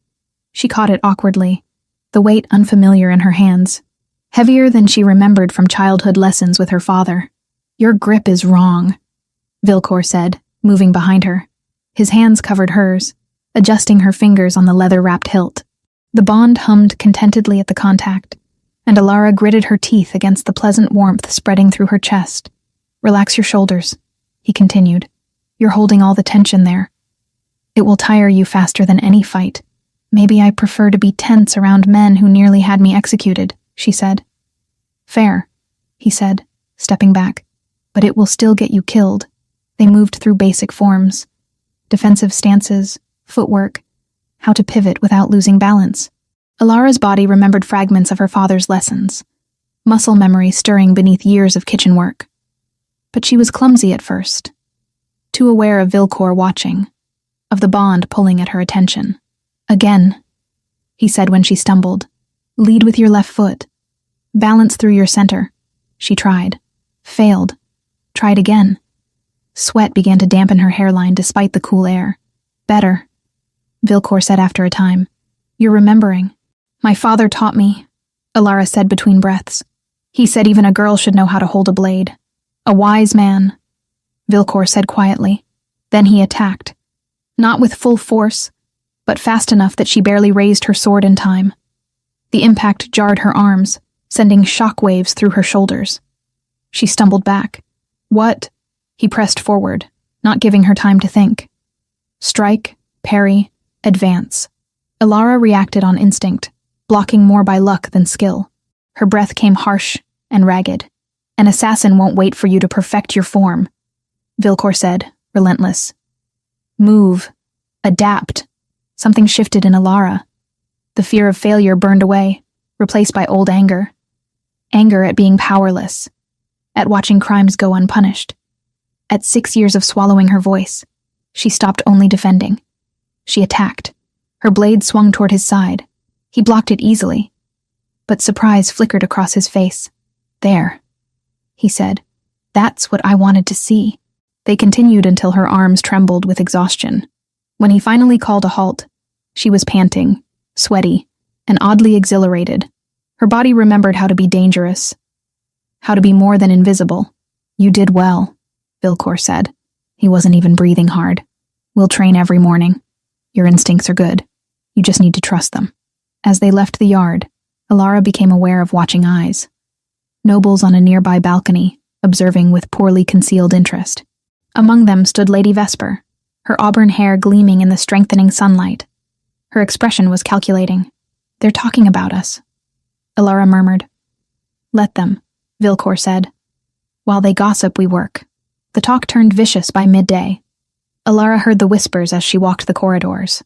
She caught it awkwardly, the weight unfamiliar in her hands, heavier than she remembered from childhood lessons with her father. "Your grip is wrong," Vilcor said, moving behind her. His hands covered hers, adjusting her fingers on the leather-wrapped hilt. The bond hummed contentedly at the contact, and Alara gritted her teeth against the pleasant warmth spreading through her chest. "Relax your shoulders," he continued. "You're holding all the tension there. It will tire you faster than any fight. Maybe I prefer to be tense around men who nearly had me executed," she said. "Fair," he said, stepping back. "But it will still get you killed." They moved through basic forms. Defensive stances, footwork, how to pivot without losing balance. Alara's body remembered fragments of her father's lessons, muscle memory stirring beneath years of kitchen work. But she was clumsy at first, too aware of Vilcor watching, of the bond pulling at her attention. "Again," he said when she stumbled. "Lead with your left foot. Balance through your center." She tried. Failed. Tried again. Sweat began to dampen her hairline despite the cool air. "Better," Vilcor said after a time. "You're remembering." "My father taught me," Alara said between breaths. "He said even a girl should know how to hold a blade. A wise man," Vilcor said quietly. Then he attacked. Not with full force, but fast enough that she barely raised her sword in time. The impact jarred her arms, sending shock waves through her shoulders. She stumbled back. "What?" He pressed forward, not giving her time to think. Strike, parry, advance. Alara reacted on instinct, blocking more by luck than skill. Her breath came harsh and ragged. "An assassin won't wait for you to perfect your form," Vilcor said, relentless. "Move. Adapt." Something shifted in Alara. The fear of failure burned away, replaced by old anger. Anger at being powerless, at watching crimes go unpunished. At 6 years of swallowing her voice, she stopped only defending. She attacked. Her blade swung toward his side. He blocked it easily. But surprise flickered across his face. "There," he said. "That's what I wanted to see." They continued until her arms trembled with exhaustion. When he finally called a halt, she was panting, sweaty, and oddly exhilarated. Her body remembered how to be dangerous, how to be more than invisible. "You did well," Vilcor said. He wasn't even breathing hard. "We'll train every morning. Your instincts are good. You just need to trust them." As they left the yard, Alara became aware of watching eyes. Nobles on a nearby balcony, observing with poorly concealed interest. Among them stood Lady Vesper, her auburn hair gleaming in the strengthening sunlight. Her expression was calculating. "They're talking about us," Alara murmured. "Let them," Vilcor said. "While they gossip, we work." The talk turned vicious by midday. Alara heard the whispers as she walked the corridors.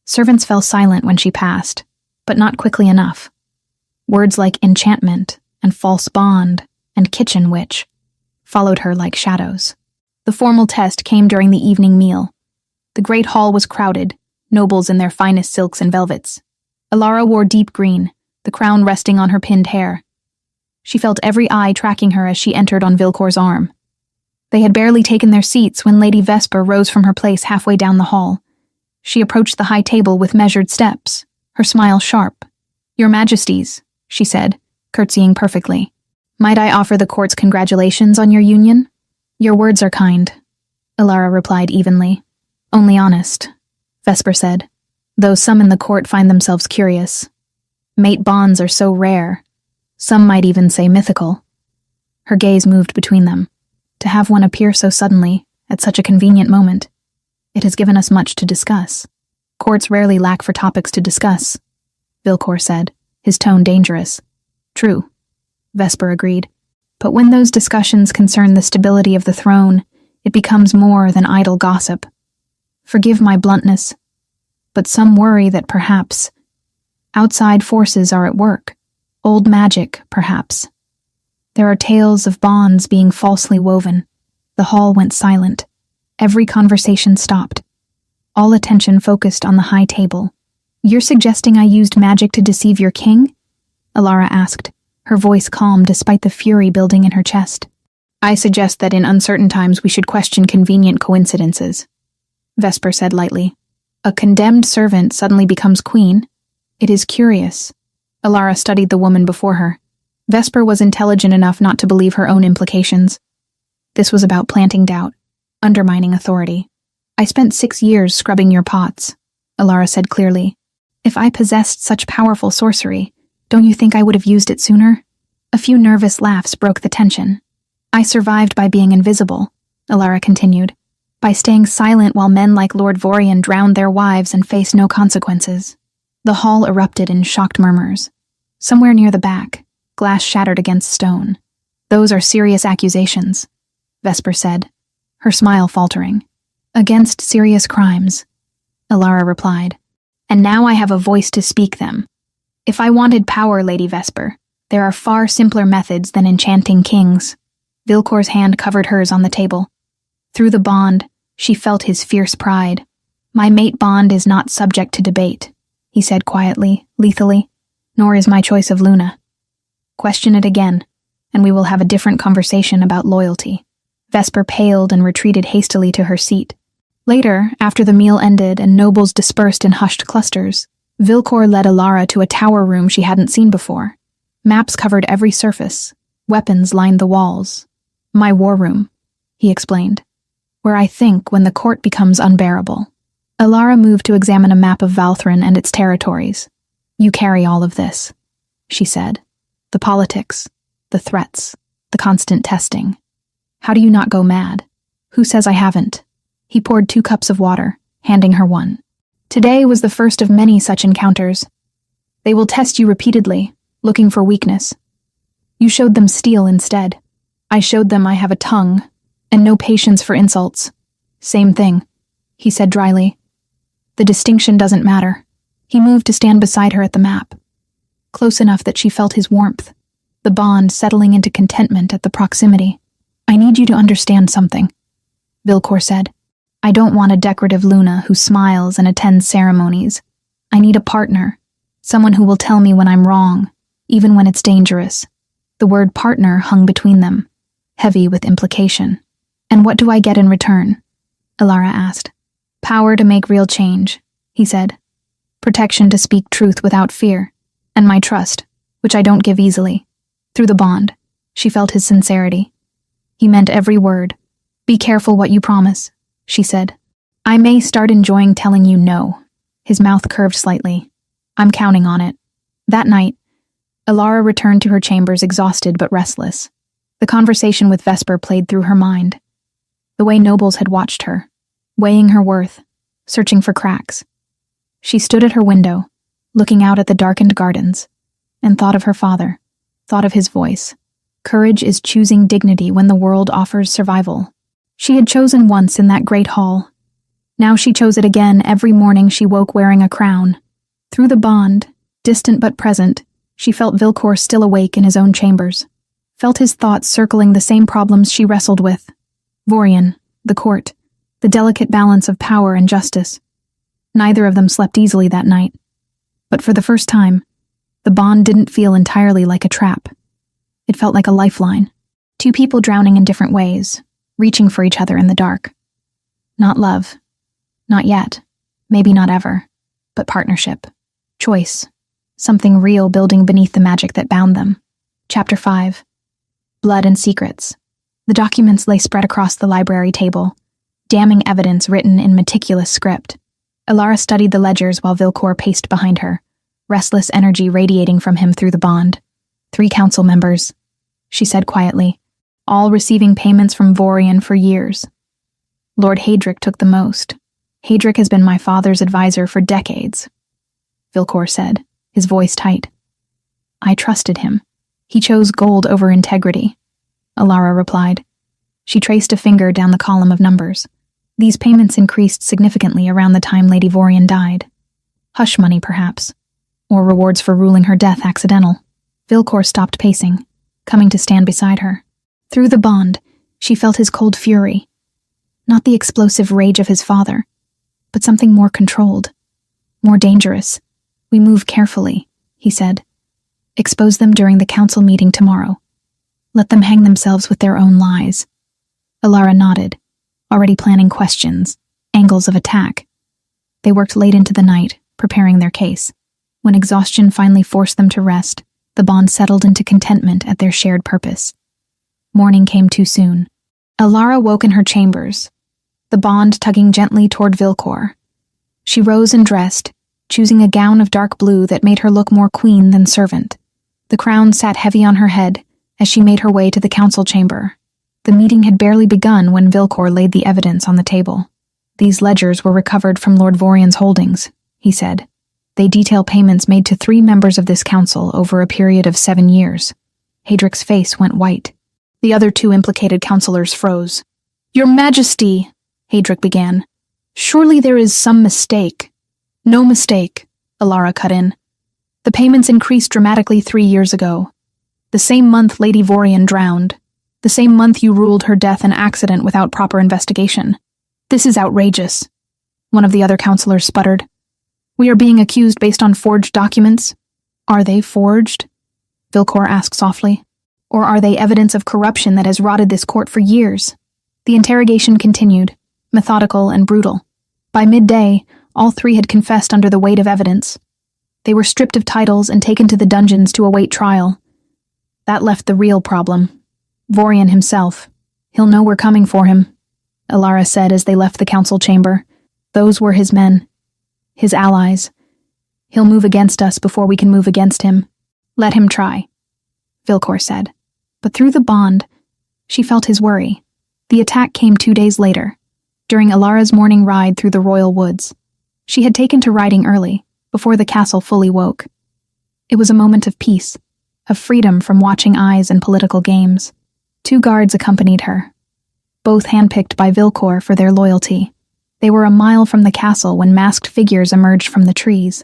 Servants fell silent when she passed, but not quickly enough. Words like enchantment and false bond and kitchen witch followed her like shadows. The formal test came during the evening meal. The great hall was crowded, nobles in their finest silks and velvets. Alara wore deep green, the crown resting on her pinned hair. She felt every eye tracking her as she entered on Vilcor's arm. They had barely taken their seats when Lady Vesper rose from her place halfway down the hall. She approached the high table with measured steps, her smile sharp. "Your Majesties," she said, curtsying perfectly. "Might I offer the court's congratulations on your union?" "Your words are kind," Alara replied evenly. "Only honest." Vesper said, though some in the court find themselves curious. Mate bonds are so rare. Some might even say mythical. Her gaze moved between them. To have one appear so suddenly, at such a convenient moment. It has given us much to discuss. Courts rarely lack for topics to discuss, Vilcor said, his tone dangerous. True, Vesper agreed. But when those discussions concern the stability of the throne, it becomes more than idle gossip. Forgive my bluntness, but some worry that perhaps outside forces are at work. Old magic, perhaps. There are tales of bonds being falsely woven. The hall went silent. Every conversation stopped. All attention focused on the high table. You're suggesting I used magic to deceive your king? Alara asked, her voice calm despite the fury building in her chest. I suggest that in uncertain times we should question convenient coincidences, Vesper said lightly. A condemned servant suddenly becomes queen. It is curious. Alara studied the woman before her. Vesper was intelligent enough not to believe her own implications. This was about planting doubt, undermining authority. I spent 6 years scrubbing your pots, Alara said clearly. If I possessed such powerful sorcery, don't you think I would have used it sooner? A few nervous laughs broke the tension. I survived by being invisible, Alara continued, by staying silent while men like Lord Vorian drowned their wives and faced no consequences. The hall erupted in shocked murmurs. Somewhere near the back, glass shattered against stone. Those are serious accusations, Vesper said, her smile faltering. Against serious crimes, Alara replied. And now I have a voice to speak them. If I wanted power, Lady Vesper, there are far simpler methods than enchanting kings. Vilcor's hand covered hers on the table. Through the bond, she felt his fierce pride. My mate bond is not subject to debate, he said quietly, lethally, nor is my choice of Luna. Question it again, and we will have a different conversation about loyalty. Vesper paled and retreated hastily to her seat. Later, after the meal ended and nobles dispersed in hushed clusters, Vilcor led Alara to a tower room she hadn't seen before. Maps covered every surface. Weapons lined the walls. My war room, he explained, where I think when the court becomes unbearable. Alara moved to examine a map of Valthrin and its territories. You carry all of this, she said. The politics, the threats, the constant testing. How do you not go mad? Who says I haven't? He poured 2 cups of water, handing her one. Today was the first of many such encounters. They will test you repeatedly, looking for weakness. You showed them steel instead. I showed them I have a tongue, and no patience for insults. Same thing, he said dryly. The distinction doesn't matter. He moved to stand beside her at the map, close enough that she felt his warmth, the bond settling into contentment at the proximity. I need you to understand something, Vilcor said. I don't want a decorative Luna who smiles and attends ceremonies. I need a partner, someone who will tell me when I'm wrong, even when it's dangerous. The word partner hung between them, heavy with implication. And what do I get in return? Alara asked. Power to make real change, he said. Protection to speak truth without fear, and my trust, which I don't give easily. Through the bond, she felt his sincerity. He meant every word. Be careful what you promise, she said. I may start enjoying telling you no. His mouth curved slightly. I'm counting on it. That night, Alara returned to her chambers exhausted but restless. The conversation with Vesper played through her mind. The way nobles had watched her, weighing her worth, searching for cracks. She stood at her window, looking out at the darkened gardens, and thought of her father, thought of his voice. Courage is choosing dignity when the world offers survival. She had chosen once in that great hall. Now she chose it again every morning she woke wearing a crown. Through the bond, distant but present, she felt Vilcor still awake in his own chambers, felt his thoughts circling the same problems she wrestled with. Vorian, the court, the delicate balance of power and justice. Neither of them slept easily that night. But for the first time, the bond didn't feel entirely like a trap. It felt like a lifeline. 2 people drowning in different ways, reaching for each other in the dark. Not love. Not yet. Maybe not ever. But partnership. Choice. Something real building beneath the magic that bound them. Chapter 5. Blood and Secrets. The documents lay spread across the library table, damning evidence written in meticulous script. Alara studied the ledgers while Vilcor paced behind her, restless energy radiating from him through the bond. 3 council members, she said quietly, all receiving payments from Vorian for years. Lord Hadric took the most. Hadric has been my father's advisor for decades, Vilcor said, his voice tight. I trusted him. He chose gold over integrity, Alara replied. She traced a finger down the column of numbers. These payments increased significantly around the time Lady Vorian died. Hush money, perhaps. Or rewards for ruling her death accidental. Vilcor stopped pacing, coming to stand beside her. Through the bond, she felt his cold fury. Not the explosive rage of his father, but something more controlled, more dangerous. We move carefully, he said. Expose them during the council meeting tomorrow. Let them hang themselves with their own lies. Alara nodded, already planning questions, angles of attack. They worked late into the night, preparing their case. When exhaustion finally forced them to rest, the bond settled into contentment at their shared purpose. Morning came too soon. Alara woke in her chambers, the bond tugging gently toward Vilcor. She rose and dressed, choosing a gown of dark blue that made her look more queen than servant. The crown sat heavy on her head as she made her way to the council chamber. The meeting had barely begun when Vilcor laid the evidence on the table. These ledgers were recovered from Lord Vorian's holdings, he said. They detail payments made to 3 members of this council over a period of 7 years. Hadric's face went white. The other 2 implicated councillors froze. Your Majesty, Hadric began. Surely there is some mistake. No mistake, Alara cut in. The payments increased dramatically 3 years ago. The same month Lady Vorian drowned. The same month you ruled her death an accident without proper investigation. This is outrageous, one of the other councillors sputtered. We are being accused based on forged documents. Are they forged? Vilcor asked softly. Or are they evidence of corruption that has rotted this court for years? The interrogation continued, methodical and brutal. By midday, all 3 had confessed under the weight of evidence. They were stripped of titles and taken to the dungeons to await trial. That left the real problem. Vorian himself. He'll know we're coming for him, Alara said as they left the council chamber. Those were his men. His allies. He'll move against us before we can move against him. Let him try, Vilcor said. But through the bond, she felt his worry. The attack came 2 days later, during Alara's morning ride through the royal woods. She had taken to riding early, before the castle fully woke. It was a moment of peace, of freedom from watching eyes and political games. 2 guards accompanied her, both handpicked by Vilcor for their loyalty. They were a mile from the castle when masked figures emerged from the trees.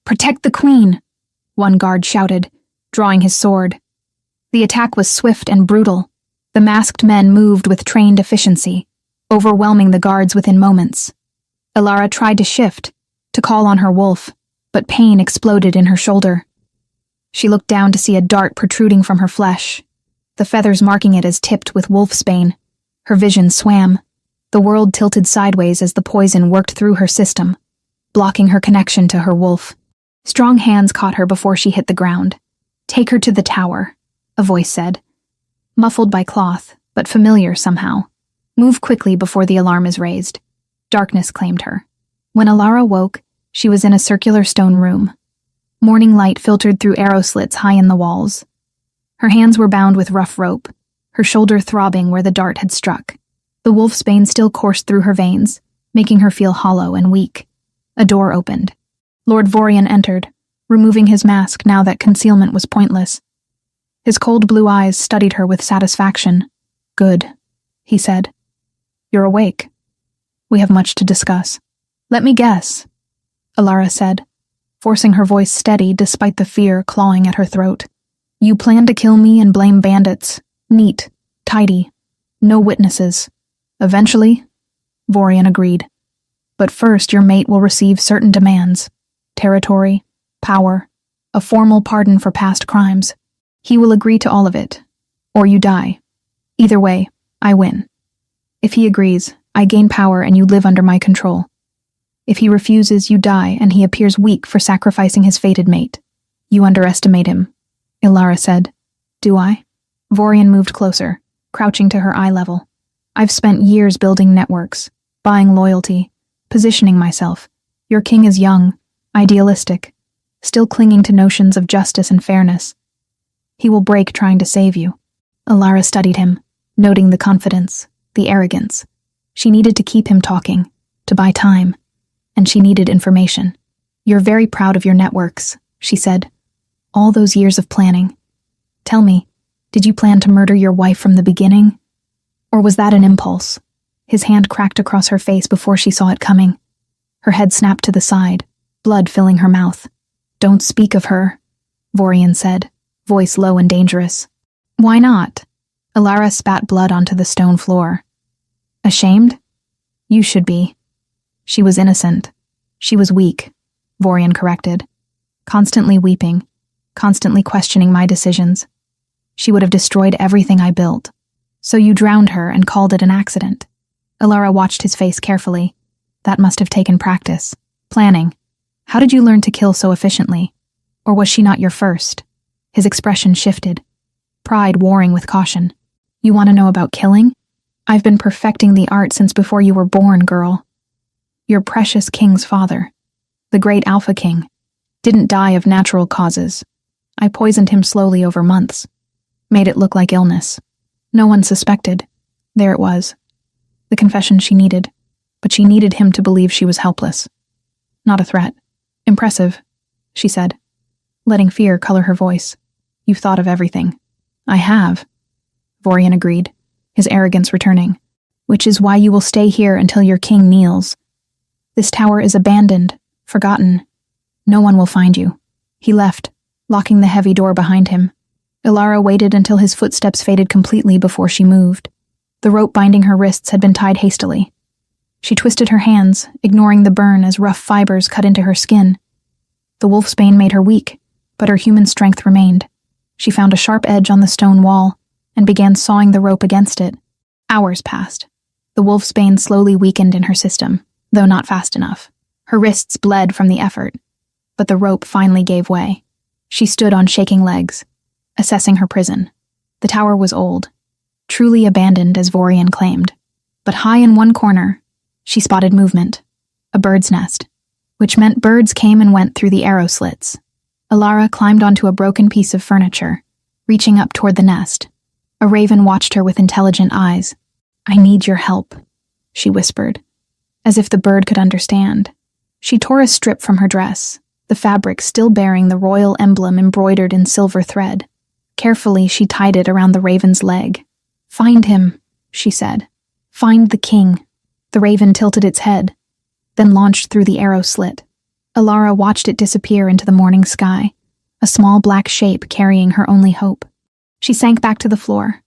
Protect the queen, one guard shouted, drawing his sword. The attack was swift and brutal. The masked men moved with trained efficiency, overwhelming the guards within moments. Alara tried to shift, to call on her wolf, but pain exploded in her shoulder. She looked down to see a dart protruding from her flesh, the feathers marking it as tipped with wolfsbane. Her vision swam. The world tilted sideways as the poison worked through her system, blocking her connection to her wolf. Strong hands caught her before she hit the ground. Take her to the tower, a voice said. Muffled by cloth, but familiar somehow. Move quickly before the alarm is raised. Darkness claimed her. When Alara woke, she was in a circular stone room. Morning light filtered through arrow slits high in the walls. Her hands were bound with rough rope, her shoulder throbbing where the dart had struck. The wolfsbane still coursed through her veins, making her feel hollow and weak. A door opened. Lord Vorian entered, removing his mask now that concealment was pointless. His cold blue eyes studied her with satisfaction. Good, he said. You're awake. We have much to discuss. Let me guess, Alara said, forcing her voice steady despite the fear clawing at her throat. You plan to kill me and blame bandits. Neat, tidy, no witnesses. Eventually, Vorian agreed. But first your mate will receive certain demands. Territory, power, a formal pardon for past crimes. He will agree to all of it, or you die. Either way, I win. If he agrees, I gain power and you live under my control. If he refuses, you die and he appears weak for sacrificing his fated mate. You underestimate him, Alara said. Do I? Vorian moved closer, crouching to her eye level. I've spent years building networks, buying loyalty, positioning myself. Your king is young, idealistic, still clinging to notions of justice and fairness. He will break trying to save you. Alara studied him, noting the confidence, the arrogance. She needed to keep him talking, to buy time, and she needed information. You're very proud of your networks, she said. All those years of planning. Tell me, did you plan to murder your wife from the beginning? Or was that an impulse? His hand cracked across her face before she saw it coming. Her head snapped to the side, blood filling her mouth. Don't speak of her, Vorian said, voice low and dangerous. Why not? Alara spat blood onto the stone floor. Ashamed? You should be. She was innocent. She was weak, Vorian corrected. Constantly weeping, constantly questioning my decisions. She would have destroyed everything I built. So you drowned her and called it an accident. Alara watched his face carefully. That must have taken practice. Planning. How did you learn to kill so efficiently? Or was she not your first? His expression shifted, pride warring with caution. You want to know about killing? I've been perfecting the art since before you were born, girl. Your precious king's father, the great Alpha King, didn't die of natural causes. I poisoned him slowly over months. Made it look like illness. No one suspected. There it was. The confession she needed. But she needed him to believe she was helpless. Not a threat. Impressive, she said, letting fear color her voice. You've thought of everything. I have, Vorian agreed, his arrogance returning. Which is why you will stay here until your king kneels. This tower is abandoned, forgotten. No one will find you. He left, locking the heavy door behind him. Alara waited until his footsteps faded completely before she moved. The rope binding her wrists had been tied hastily. She twisted her hands, ignoring the burn as rough fibers cut into her skin. The wolfsbane made her weak, but her human strength remained. She found a sharp edge on the stone wall and began sawing the rope against it. Hours passed. The wolfsbane slowly weakened in her system, though not fast enough. Her wrists bled from the effort, but the rope finally gave way. She stood on shaking legs, assessing her prison. The tower was old, truly abandoned as Vorian claimed. But high in one corner, she spotted movement, a bird's nest, which meant birds came and went through the arrow slits. Alara climbed onto a broken piece of furniture, reaching up toward the nest. A raven watched her with intelligent eyes. I need your help, she whispered, as if the bird could understand. She tore a strip from her dress, the fabric still bearing the royal emblem embroidered in silver thread. Carefully, she tied it around the raven's leg. Find him, she said. Find the king. The raven tilted its head, then launched through the arrow slit. Alara watched it disappear into the morning sky, a small black shape carrying her only hope. She sank back to the floor,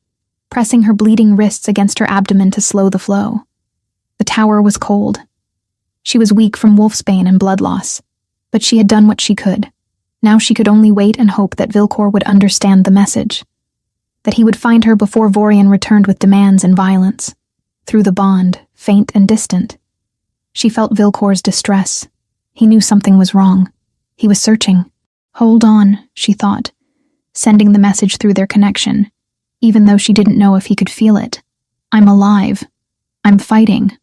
pressing her bleeding wrists against her abdomen to slow the flow. The tower was cold. She was weak from wolfsbane and blood loss, but she had done what she could. Now she could only wait and hope that Vilcor would understand the message, that he would find her before Vorian returned with demands and violence. Through the bond, faint and distant, she felt Vilcor's distress. He knew something was wrong. He was searching. Hold on, she thought, sending the message through their connection, even though she didn't know if he could feel it. I'm alive. I'm fighting.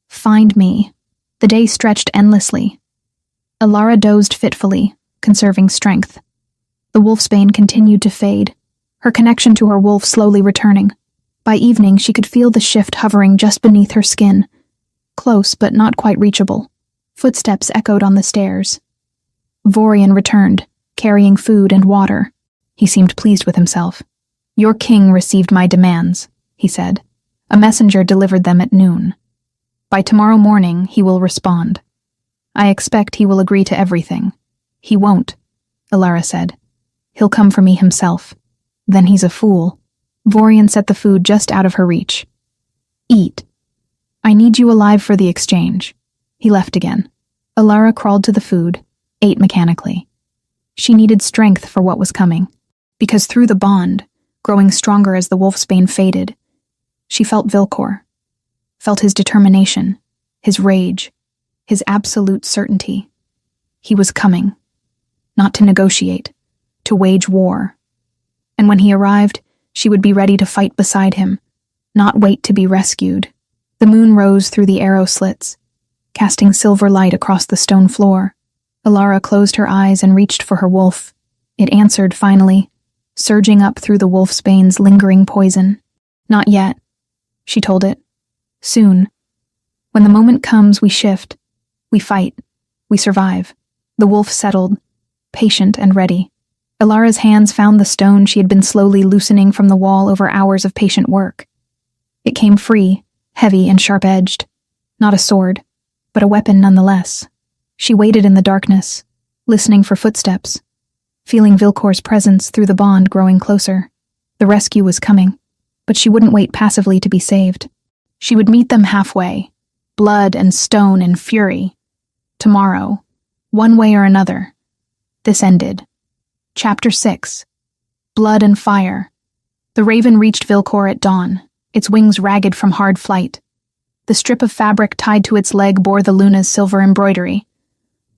Find me. The day stretched endlessly. Alara dozed fitfully, conserving strength. The wolfsbane continued to fade, her connection to her wolf slowly returning. By evening, she could feel the shift hovering just beneath her skin, close but not quite reachable. Footsteps echoed on the stairs. Vorian returned, carrying food and water. He seemed pleased with himself. Your king received my demands, he said. A messenger delivered them at noon. By tomorrow morning, he will respond. I expect he will agree to everything. He won't, Alara said. He'll come for me himself. Then he's a fool. Vorian set the food just out of her reach. Eat. I need you alive for the exchange. He left again. Alara crawled to the food, ate mechanically. She needed strength for what was coming, because through the bond, growing stronger as the wolfsbane faded, she felt Vilcor, felt his determination, his rage, his absolute certainty. He was coming, not to negotiate, to wage war. And when he arrived, she would be ready to fight beside him, not wait to be rescued. The moon rose through the arrow slits, casting silver light across the stone floor. Alara closed her eyes and reached for her wolf. It answered finally, surging up through the wolf's bane's lingering poison. Not yet, she told it. Soon. When the moment comes, we shift. We fight. We survive. The wolf settled, patient and ready. Alara's hands found the stone she had been slowly loosening from the wall over hours of patient work. It came free, heavy and sharp-edged. Not a sword, but a weapon nonetheless. She waited in the darkness, listening for footsteps, feeling Vilcor's presence through the bond growing closer. The rescue was coming, but she wouldn't wait passively to be saved. She would meet them halfway, blood and stone and fury. Tomorrow, one way or another. This ended. Chapter 6. Blood and Fire. The raven reached Vilcor at dawn, its wings ragged from hard flight. The strip of fabric tied to its leg bore the Luna's silver embroidery,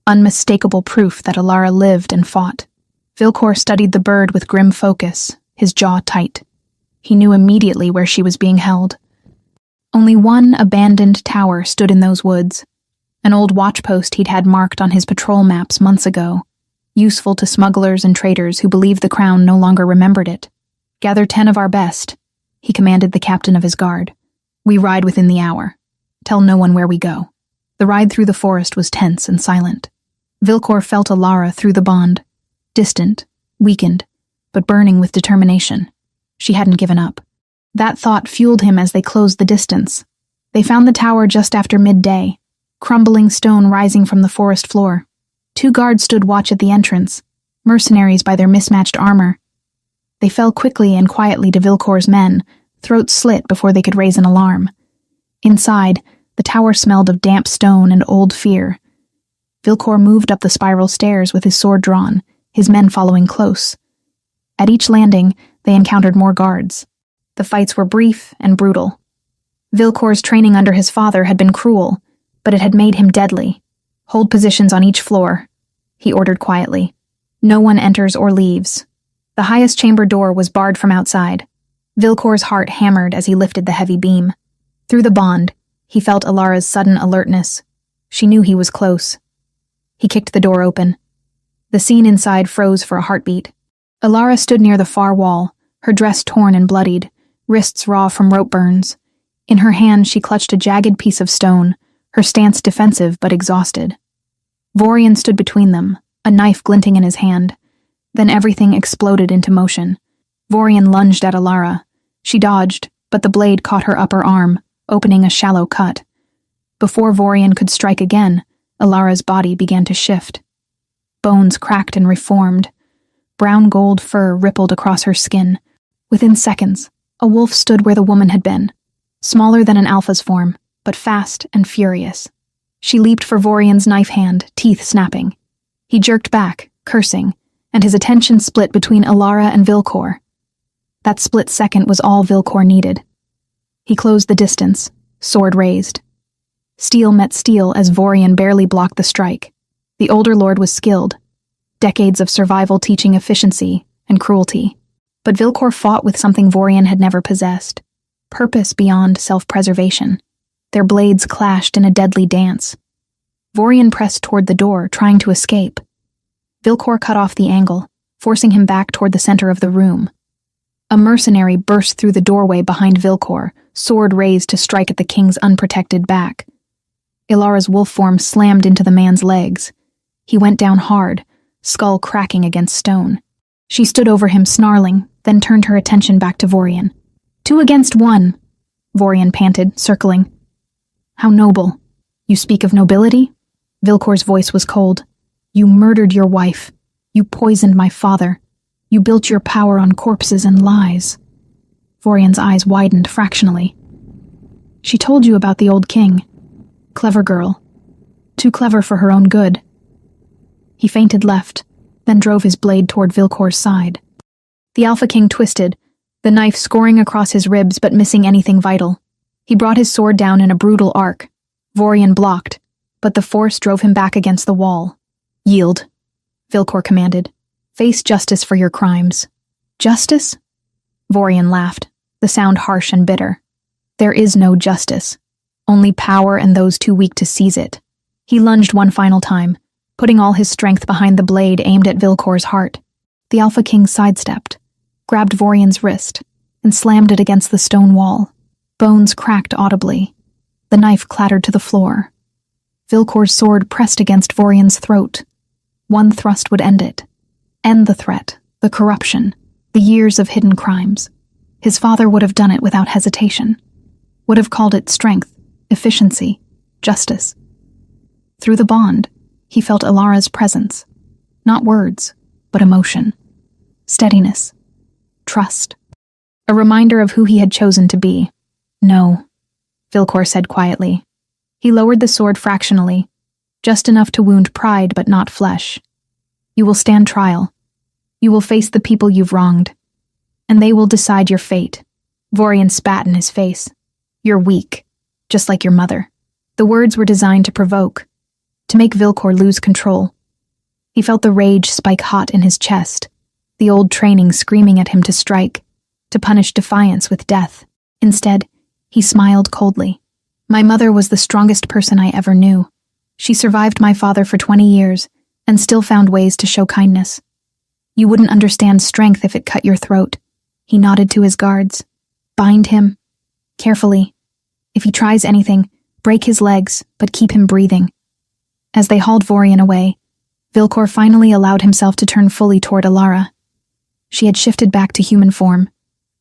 unmistakable proof that Alara lived and fought. Vilcor studied the bird with grim focus, his jaw tight. He knew immediately where she was being held. Only one abandoned tower stood in those woods, an old watchpost he'd had marked on his patrol maps months ago, useful to smugglers and traders who believed the crown no longer remembered it. "Gather 10 of our best," he commanded the captain of his guard. "We ride within the hour. Tell no one where we go." The ride through the forest was tense and silent. Vilcor felt Alara through the bond, distant, weakened, but burning with determination. She hadn't given up. That thought fueled him as they closed the distance. They found the tower just after midday, crumbling stone rising from the forest floor. 2 guards stood watch at the entrance, mercenaries by their mismatched armor. They fell quickly and quietly to Vilcor's men, throats slit before they could raise an alarm. Inside, the tower smelled of damp stone and old fear. Vilcor moved up the spiral stairs with his sword drawn, his men following close. At each landing, they encountered more guards. The fights were brief and brutal. Vilcor's training under his father had been cruel, but it had made him deadly. "Hold positions on each floor," he ordered quietly. "No one enters or leaves." The highest chamber door was barred from outside. Vilcor's heart hammered as he lifted the heavy beam. Through the bond, he felt Alara's sudden alertness. She knew he was close. He kicked the door open. The scene inside froze for a heartbeat. Alara stood near the far wall, her dress torn and bloodied, wrists raw from rope burns. In her hand she clutched a jagged piece of stone, her stance defensive but exhausted. Vorian stood between them, a knife glinting in his hand. Then everything exploded into motion. Vorian lunged at Alara. She dodged, but the blade caught her upper arm, opening a shallow cut. Before Vorian could strike again, Alara's body began to shift. Bones cracked and reformed. Brown gold fur rippled across her skin. Within seconds, a wolf stood where the woman had been, smaller than an alpha's form, but fast and furious. She leaped for Vorian's knife hand, teeth snapping. He jerked back, cursing, and his attention split between Alara and Vilcor. That split second was all Vilcor needed. He closed the distance, sword raised. Steel met steel as Vorian barely blocked the strike. The older lord was skilled, decades of survival teaching efficiency and cruelty. But Vilcor fought with something Vorian had never possessed, purpose beyond self-preservation. Their blades clashed in a deadly dance. Vorian pressed toward the door, trying to escape. Vilcor cut off the angle, forcing him back toward the center of the room. A mercenary burst through the doorway behind Vilcor, sword raised to strike at the king's unprotected back. Ilara's wolf form slammed into the man's legs. He went down hard, skull cracking against stone. She stood over him snarling, then turned her attention back to Vorian. 2 against 1, Vorian panted, circling. "How noble. You speak of nobility?" Vilcor's voice was cold. "You murdered your wife. You poisoned my father. You built your power on corpses and lies." Vorian's eyes widened fractionally. "She told you about the old king. Clever girl. Too clever for her own good." He feinted left, then drove his blade toward Vilcor's side. The Alpha King twisted, the knife scoring across his ribs but missing anything vital. He brought his sword down in a brutal arc. Vorian blocked, but the force drove him back against the wall. "Yield," Vilcor commanded. "Face justice for your crimes." "Justice?" Vorian laughed, the sound harsh and bitter. "There is no justice. Only power and those too weak to seize it. He lunged one final time, putting all his strength behind the blade aimed at Vilcor's heart. The Alpha King sidestepped, grabbed Vorian's wrist, and slammed it against the stone wall. Bones cracked audibly. The knife clattered to the floor. Vilcor's sword pressed against Vorian's throat. One thrust would end it. End the threat, the corruption, the years of hidden crimes. His father would have done it without hesitation. Would have called it strength, efficiency, justice. Through the bond, he felt Alara's presence. Not words, but emotion. Steadiness. Trust. A reminder of who he had chosen to be. No, Vilcor said quietly. He lowered the sword fractionally, just enough to wound pride but not flesh. You will stand trial. You will face the people you've wronged. And they will decide your fate. Vorian spat in his face. You're weak, just like your mother. The words were designed to provoke, to make Vilcor lose control. He felt the rage spike hot in his chest, the old training screaming at him to strike, to punish defiance with death. Instead, he smiled coldly. My mother was the strongest person I ever knew. She survived my father for 20 years and still found ways to show kindness. You wouldn't understand strength if it cut your throat. He nodded to his guards. Bind him. Carefully. If he tries anything, break his legs, but keep him breathing. As they hauled Vorian away, Vilcor finally allowed himself to turn fully toward Alara. She had shifted back to human form,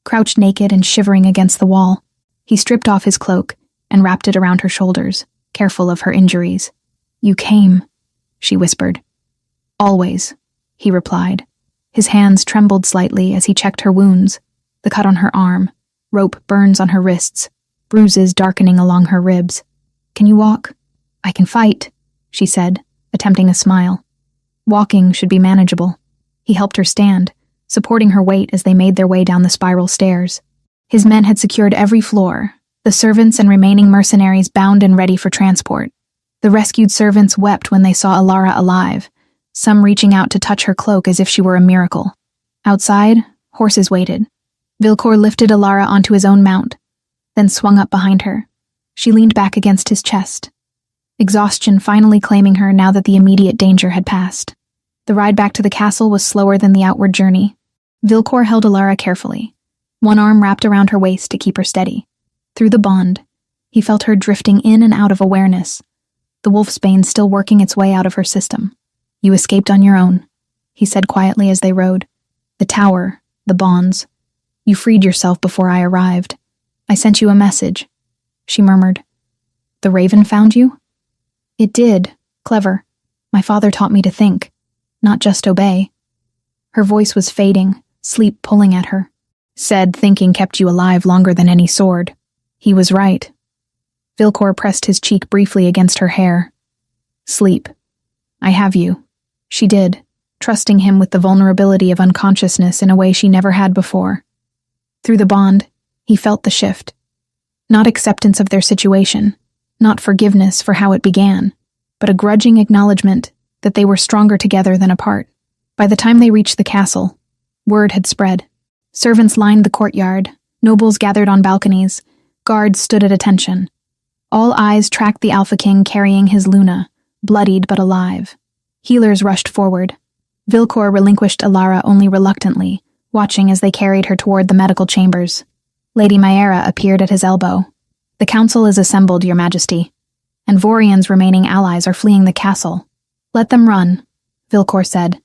crouched naked and shivering against the wall. He stripped off his cloak and wrapped it around her shoulders, careful of her injuries. You came, she whispered. Always, he replied. His hands trembled slightly as he checked her wounds, the cut on her arm, rope burns on her wrists, bruises darkening along her ribs. Can you walk? I can fight, she said, attempting a smile. Walking should be manageable. He helped her stand, supporting her weight as they made their way down the spiral stairs. His men had secured every floor, the servants and remaining mercenaries bound and ready for transport. The rescued servants wept when they saw Alara alive, some reaching out to touch her cloak as if she were a miracle. Outside, horses waited. Vilcor lifted Alara onto his own mount, then swung up behind her. She leaned back against his chest, exhaustion finally claiming her now that the immediate danger had passed. The ride back to the castle was slower than the outward journey. Vilcor held Alara carefully, one arm wrapped around her waist to keep her steady. Through the bond, he felt her drifting in and out of awareness, the wolfsbane still working its way out of her system. You escaped on your own, he said quietly as they rode. The tower, the bonds. You freed yourself before I arrived. I sent you a message, she murmured. The raven found you? It did. Clever. My father taught me to think, not just obey. Her voice was fading, sleep pulling at her. Said thinking kept you alive longer than any sword. He was right. Vilcor pressed his cheek briefly against her hair. Sleep. I have you. She did, trusting him with the vulnerability of unconsciousness in a way she never had before. Through the bond, he felt the shift. Not acceptance of their situation, not forgiveness for how it began, but a grudging acknowledgement that they were stronger together than apart. By the time they reached the castle, word had spread. Servants lined the courtyard, nobles gathered on balconies, guards stood at attention. All eyes tracked the Alpha King carrying his Luna, bloodied but alive. Healers rushed forward. Vilcor relinquished Alara only reluctantly, watching as they carried her toward the medical chambers. Lady Maera appeared at his elbow. The council is assembled, Your Majesty, and Vorian's remaining allies are fleeing the castle. Let them run, Vilcor said.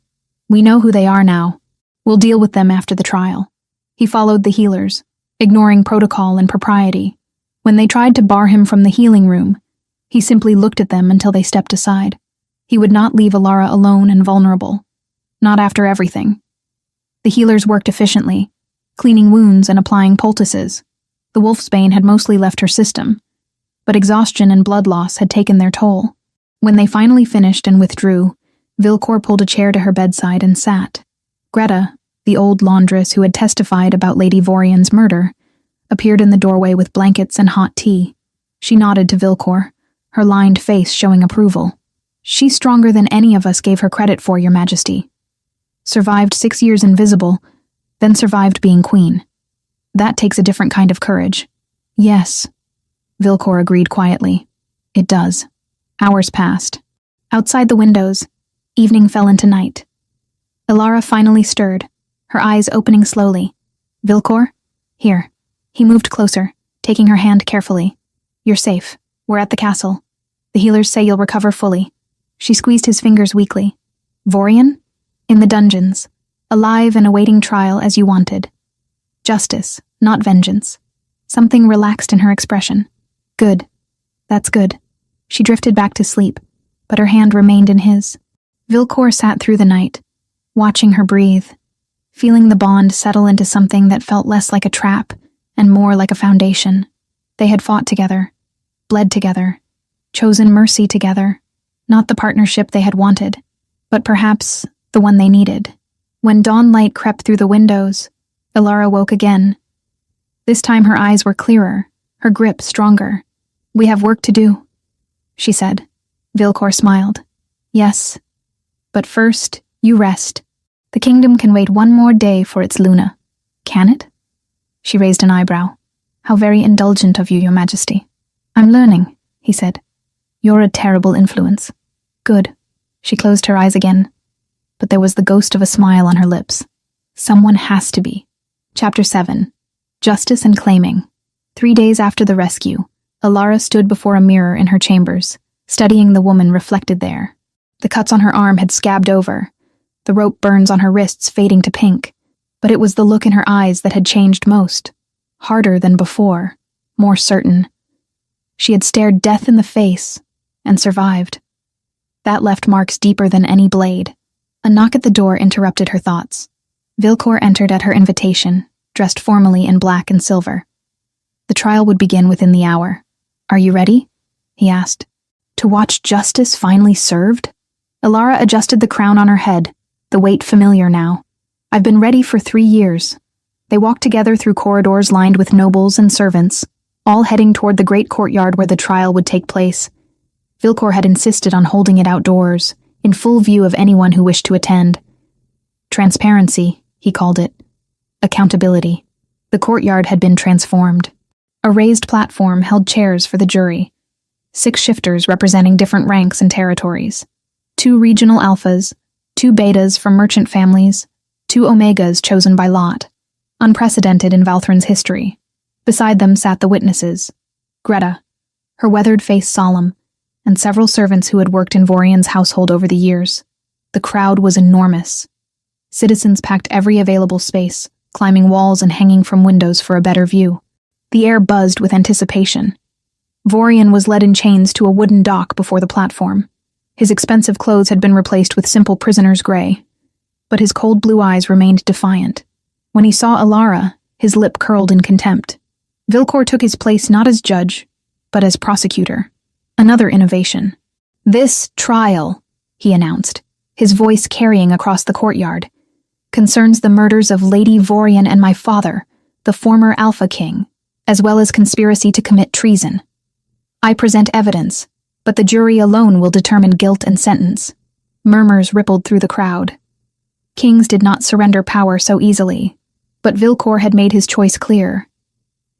We know who they are now. We'll deal with them after the trial. He followed the healers, ignoring protocol and propriety. When they tried to bar him from the healing room, he simply looked at them until they stepped aside. He would not leave Alara alone and vulnerable. Not after everything. The healers worked efficiently, cleaning wounds and applying poultices. The wolfsbane had mostly left her system, but exhaustion and blood loss had taken their toll. When they finally finished and withdrew, Vilcor pulled a chair to her bedside and sat. Greta, the old laundress who had testified about Lady Vorian's murder, appeared in the doorway with blankets and hot tea. She nodded to Vilcor, her lined face showing approval. She's stronger than any of us gave her credit for, Your Majesty. Survived 6 years invisible, then survived being queen. That takes a different kind of courage. Yes, Vilcor agreed quietly. It does. Hours passed. Outside the windows, evening fell into night. Elara finally stirred, her eyes opening slowly. Vilcor? Here. He moved closer, taking her hand carefully. You're safe. We're at the castle. The healers say you'll recover fully. She squeezed his fingers weakly. Vorian? In the dungeons. Alive and awaiting trial as you wanted. Justice, not vengeance. Something relaxed in her expression. Good. That's good. She drifted back to sleep, but her hand remained in his. Vilcor sat through the night, watching her breathe, feeling the bond settle into something that felt less like a trap and more like a foundation. They had fought together, bled together, chosen mercy together, not the partnership they had wanted, but perhaps the one they needed. When dawn light crept through the windows, Elara woke again. This time her eyes were clearer, her grip stronger. We have work to do, she said. Vilcor smiled. Yes, but first, you rest. The kingdom can wait one more day for its Luna. Can it? She raised an eyebrow. How very indulgent of you, Your Majesty. I'm learning, he said. You're a terrible influence. Good. She closed her eyes again, but there was the ghost of a smile on her lips. Someone has to be. Chapter 7. Justice and Claiming. 3 days after the rescue, Elara stood before a mirror in her chambers, studying the woman reflected there. The cuts on her arm had scabbed over, the rope burns on her wrists fading to pink, but it was the look in her eyes that had changed most. Harder than before, more certain. She had stared death in the face and survived. That left marks deeper than any blade. A knock at the door interrupted her thoughts. Vilcor entered at her invitation, dressed formally in black and silver. The trial would begin within the hour. Are you ready? He asked. To watch justice finally served? Elara adjusted the crown on her head, the weight familiar now. I've been ready for 3 years. They walked together through corridors lined with nobles and servants, all heading toward the great courtyard where the trial would take place. Vilcor had insisted on holding it outdoors, in full view of anyone who wished to attend. Transparency, he called it. Accountability. The courtyard had been transformed. A raised platform held chairs for the jury. 6 shifters representing different ranks and territories. 2 regional alphas, 2 betas from merchant families, 2 omegas chosen by lot. Unprecedented in Valthrin's history. Beside them sat the witnesses. Greta, her weathered face solemn, and several servants who had worked in Vorian's household over the years. The crowd was enormous. Citizens packed every available space, climbing walls and hanging from windows for a better view. The air buzzed with anticipation. Vorian was led in chains to a wooden dock before the platform. His expensive clothes had been replaced with simple prisoner's gray, but his cold blue eyes remained defiant. When he saw Elara, his lip curled in contempt. Vilcor took his place not as judge, but as prosecutor. Another innovation. This trial, he announced, his voice carrying across the courtyard, concerns the murders of Lady Vorian and my father, the former Alpha King, as well as conspiracy to commit treason. I present evidence, but the jury alone will determine guilt and sentence. Murmurs rippled through the crowd. Kings did not surrender power so easily, but Vilcor had made his choice clear.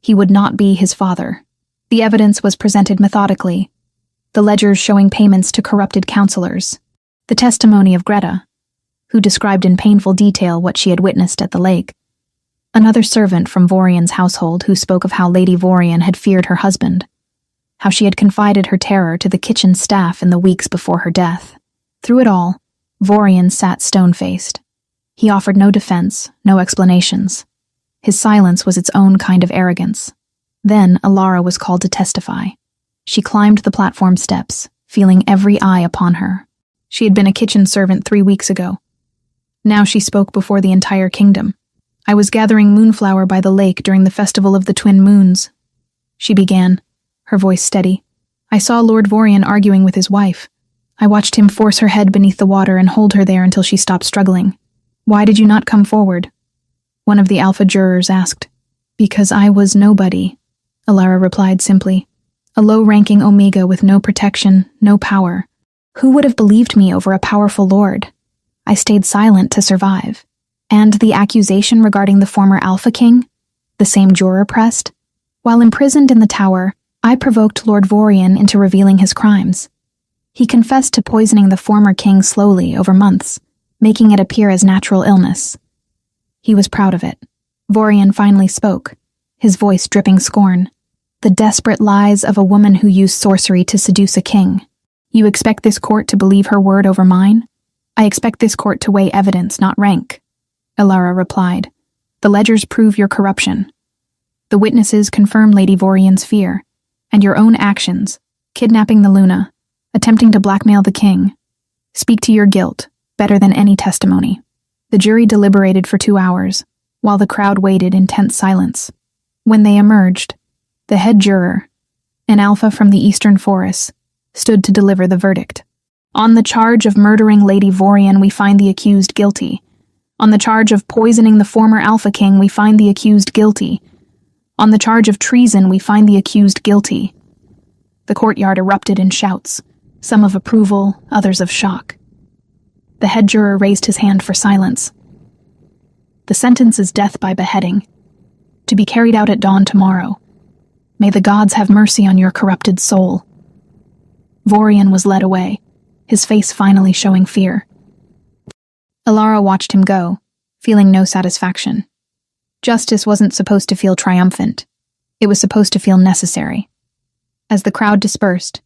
He would not be his father. The evidence was presented methodically, the ledgers showing payments to corrupted counselors, the testimony of Greta, who described in painful detail what she had witnessed at the lake, another servant from Vorian's household who spoke of how Lady Vorian had feared her husband, how she had confided her terror to the kitchen staff in the weeks before her death. Through it all, Vorian sat stone-faced. He offered no defense, no explanations. His silence was its own kind of arrogance. Then Elara was called to testify. She climbed the platform steps, feeling every eye upon her. She had been a kitchen servant 3 weeks ago. Now she spoke before the entire kingdom. I was gathering moonflower by the lake during the Festival of the Twin Moons. She began, her voice steady. I saw Lord Vorian arguing with his wife. I watched him force her head beneath the water and hold her there until she stopped struggling. Why did you not come forward? One of the Alpha jurors asked. Because I was nobody, Elara replied simply. A low-ranking Omega with no protection, no power. Who would have believed me over a powerful lord? I stayed silent to survive. And the accusation regarding the former Alpha King? The same juror pressed. While imprisoned in the tower, I provoked Lord Vorian into revealing his crimes. He confessed to poisoning the former king slowly over months, making it appear as natural illness. He was proud of it. Vorian finally spoke, his voice dripping scorn. The desperate lies of a woman who used sorcery to seduce a king. You expect this court to believe her word over mine? I expect this court to weigh evidence, not rank. Elara replied. The ledgers prove your corruption. The witnesses confirm Lady Vorian's fear, and your own actions, kidnapping the Luna, attempting to blackmail the king, speak to your guilt better than any testimony. The jury deliberated for 2 hours, while the crowd waited in tense silence. When they emerged, the head juror, an alpha from the Eastern Forests, stood to deliver the verdict. On the charge of murdering Lady Vorian, we find the accused guilty. On the charge of poisoning the former Alpha King, we find the accused guilty. On the charge of treason, we find the accused guilty. The courtyard erupted in shouts, some of approval, others of shock. The head juror raised his hand for silence. The sentence is death by beheading, to be carried out at dawn tomorrow. May the gods have mercy on your corrupted soul. Vorian was led away, his face finally showing fear. Elara watched him go, feeling no satisfaction. Justice wasn't supposed to feel triumphant. It was supposed to feel necessary. As the crowd dispersed,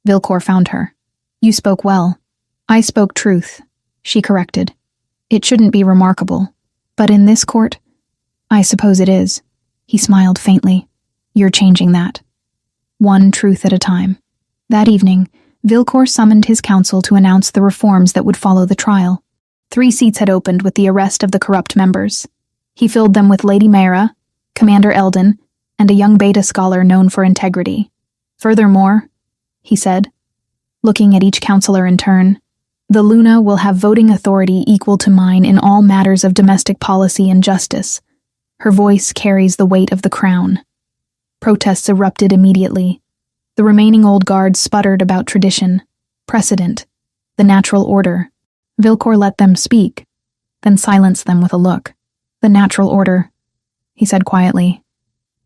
Vilcor found her. You spoke well. I spoke truth, she corrected. It shouldn't be remarkable, but in this court, I suppose it is. He smiled faintly. You're changing that. One truth at a time. That evening, Vilcor summoned his council to announce the reforms that would follow the trial. 3 seats had opened with the arrest of the corrupt members. He filled them with Lady Mayra, Commander Eldon, and a young beta scholar known for integrity. Furthermore, he said, looking at each counselor in turn, the Luna will have voting authority equal to mine in all matters of domestic policy and justice. Her voice carries the weight of the crown. Protests erupted immediately. The remaining old guards sputtered about tradition, precedent, the natural order. Vilcor let them speak, then silenced them with a look. The natural order, he said quietly,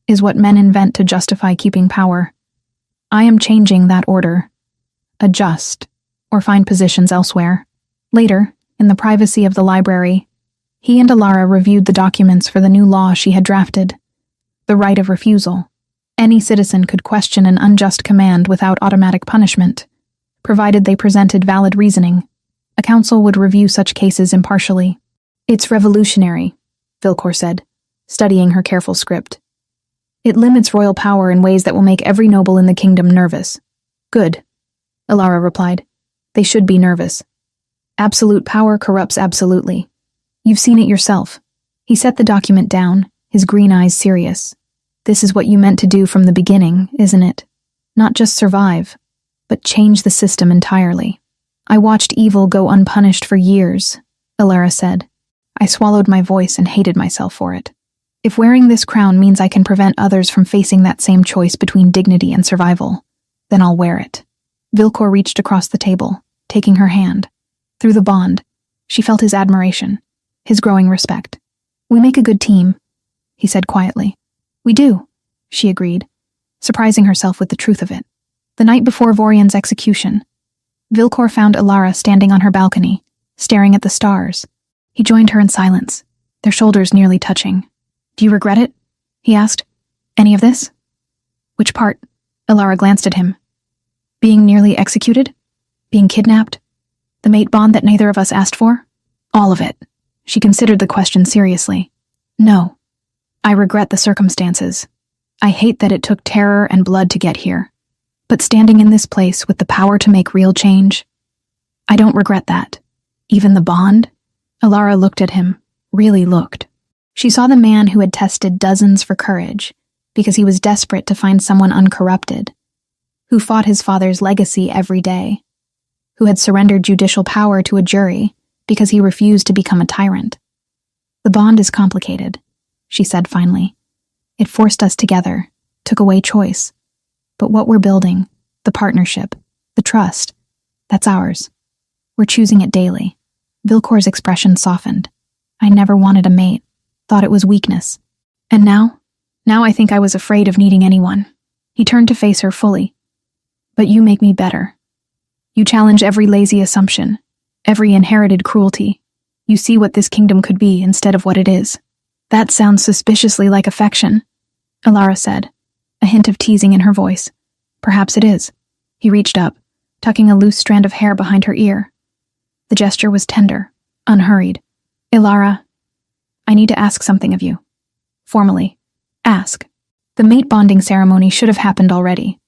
is what men invent to justify keeping power. I am changing that order. Adjust, or find positions elsewhere. Later, in the privacy of the library, he and Elara reviewed the documents for the new law she had drafted. The right of refusal. Any citizen could question an unjust command without automatic punishment, provided they presented valid reasoning. A council would review such cases impartially. It's revolutionary, Vilcor said, studying her careful script. It limits royal power in ways that will make every noble in the kingdom nervous. Good, Elara replied. They should be nervous. Absolute power corrupts absolutely. You've seen it yourself. He set the document down, his green eyes serious. This is what you meant to do from the beginning, isn't it? Not just survive, but change the system entirely. I watched evil go unpunished for years, Elara said. I swallowed my voice and hated myself for it. If wearing this crown means I can prevent others from facing that same choice between dignity and survival, then I'll wear it. Vilcor reached across the table, taking her hand. Through the bond, she felt his admiration, his growing respect. We make a good team, he said quietly. We do, she agreed, surprising herself with the truth of it. The night before Vorian's execution, Vilcor found Elara standing on her balcony, staring at the stars. He joined her in silence, their shoulders nearly touching. Do you regret it? He asked. Any of this? Which part? Elara glanced at him. Being nearly executed? Being kidnapped? The mate bond that neither of us asked for? All of it. She considered the question seriously. No. I regret the circumstances. I hate that it took terror and blood to get here. But standing in this place with the power to make real change, I don't regret that. Even the bond? Elara looked at him, really looked. She saw the man who had tested dozens for courage, because he was desperate to find someone uncorrupted, who fought his father's legacy every day, who had surrendered judicial power to a jury because he refused to become a tyrant. The bond is complicated, she said finally. It forced us together, took away choice. But what we're building, the partnership, the trust, that's ours. We're choosing it daily. Vilcor's expression softened. I never wanted a mate, thought it was weakness. And now I think I was afraid of needing anyone. He turned to face her fully. But you make me better. You challenge every lazy assumption, every inherited cruelty. You see what this kingdom could be instead of what it is. That sounds suspiciously like affection, Elara said, a hint of teasing in her voice. Perhaps it is. He reached up, tucking a loose strand of hair behind her ear. The gesture was tender, unhurried. Elara, I need to ask something of you. Formally. Ask. The mate bonding ceremony should have happened already.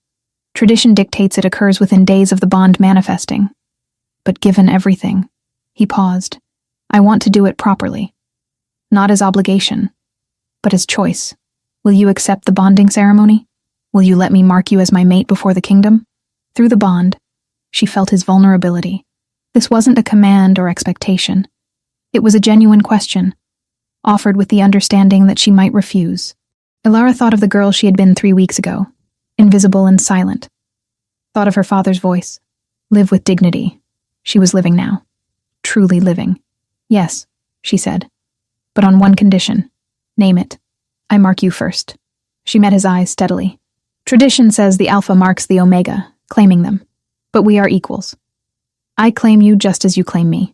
Tradition dictates it occurs within days of the bond manifesting. But given everything, he paused. I want to do it properly. Not as obligation, but as choice. Will you accept the bonding ceremony? Will you let me mark you as my mate before the kingdom? Through the bond, she felt his vulnerability. This wasn't a command or expectation. It was a genuine question, offered with the understanding that she might refuse. Elara thought of the girl she had been 3 weeks ago, invisible and silent. Thought of her father's voice. Live with dignity. She was living now. Truly living. Yes, she said. But on one condition. Name it. I mark you first. She met his eyes steadily. Tradition says the Alpha marks the Omega, claiming them. But we are equals. I claim you just as you claim me.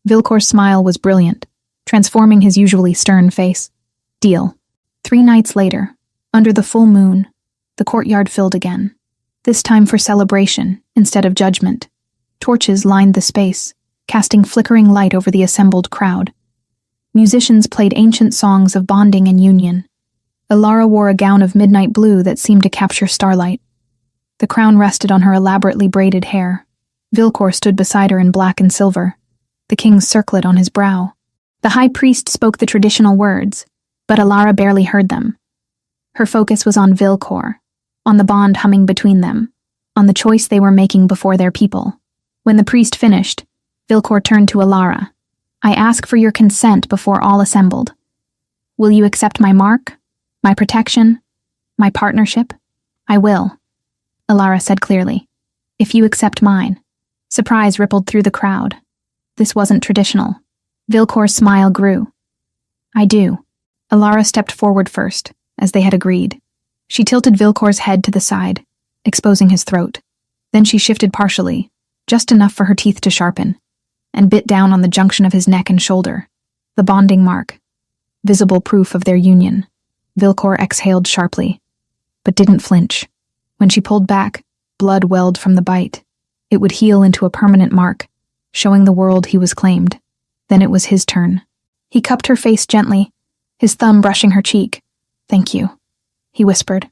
Vilcor's smile was brilliant, transforming his usually stern face. Deal. 3 nights later, under the full moon, the courtyard filled again. This time for celebration instead of judgment. Torches lined the space, casting flickering light over the assembled crowd. Musicians played ancient songs of bonding and union. Elara wore a gown of midnight blue that seemed to capture starlight. The crown rested on her elaborately braided hair. Vilcor stood beside her in black and silver, the king's circlet on his brow. The high priest spoke the traditional words, but Elara barely heard them. Her focus was on Vilcor, on the bond humming between them, on the choice they were making before their people. When the priest finished, Vilcor turned to Elara. I ask for your consent before all assembled. Will you accept my mark, my protection, my partnership? I will, Elara said clearly. If you accept mine. Surprise rippled through the crowd. This wasn't traditional. Vilcor's smile grew. I do. Elara stepped forward first, as they had agreed. She tilted Vilcor's head to the side, exposing his throat. Then she shifted partially, just enough for her teeth to sharpen, and bit down on the junction of his neck and shoulder, the bonding mark, visible proof of their union. Vilcor exhaled sharply, but didn't flinch. When she pulled back, blood welled from the bite. It would heal into a permanent mark, showing the world he was claimed. Then it was his turn. He cupped her face gently, his thumb brushing her cheek. Thank you, he whispered,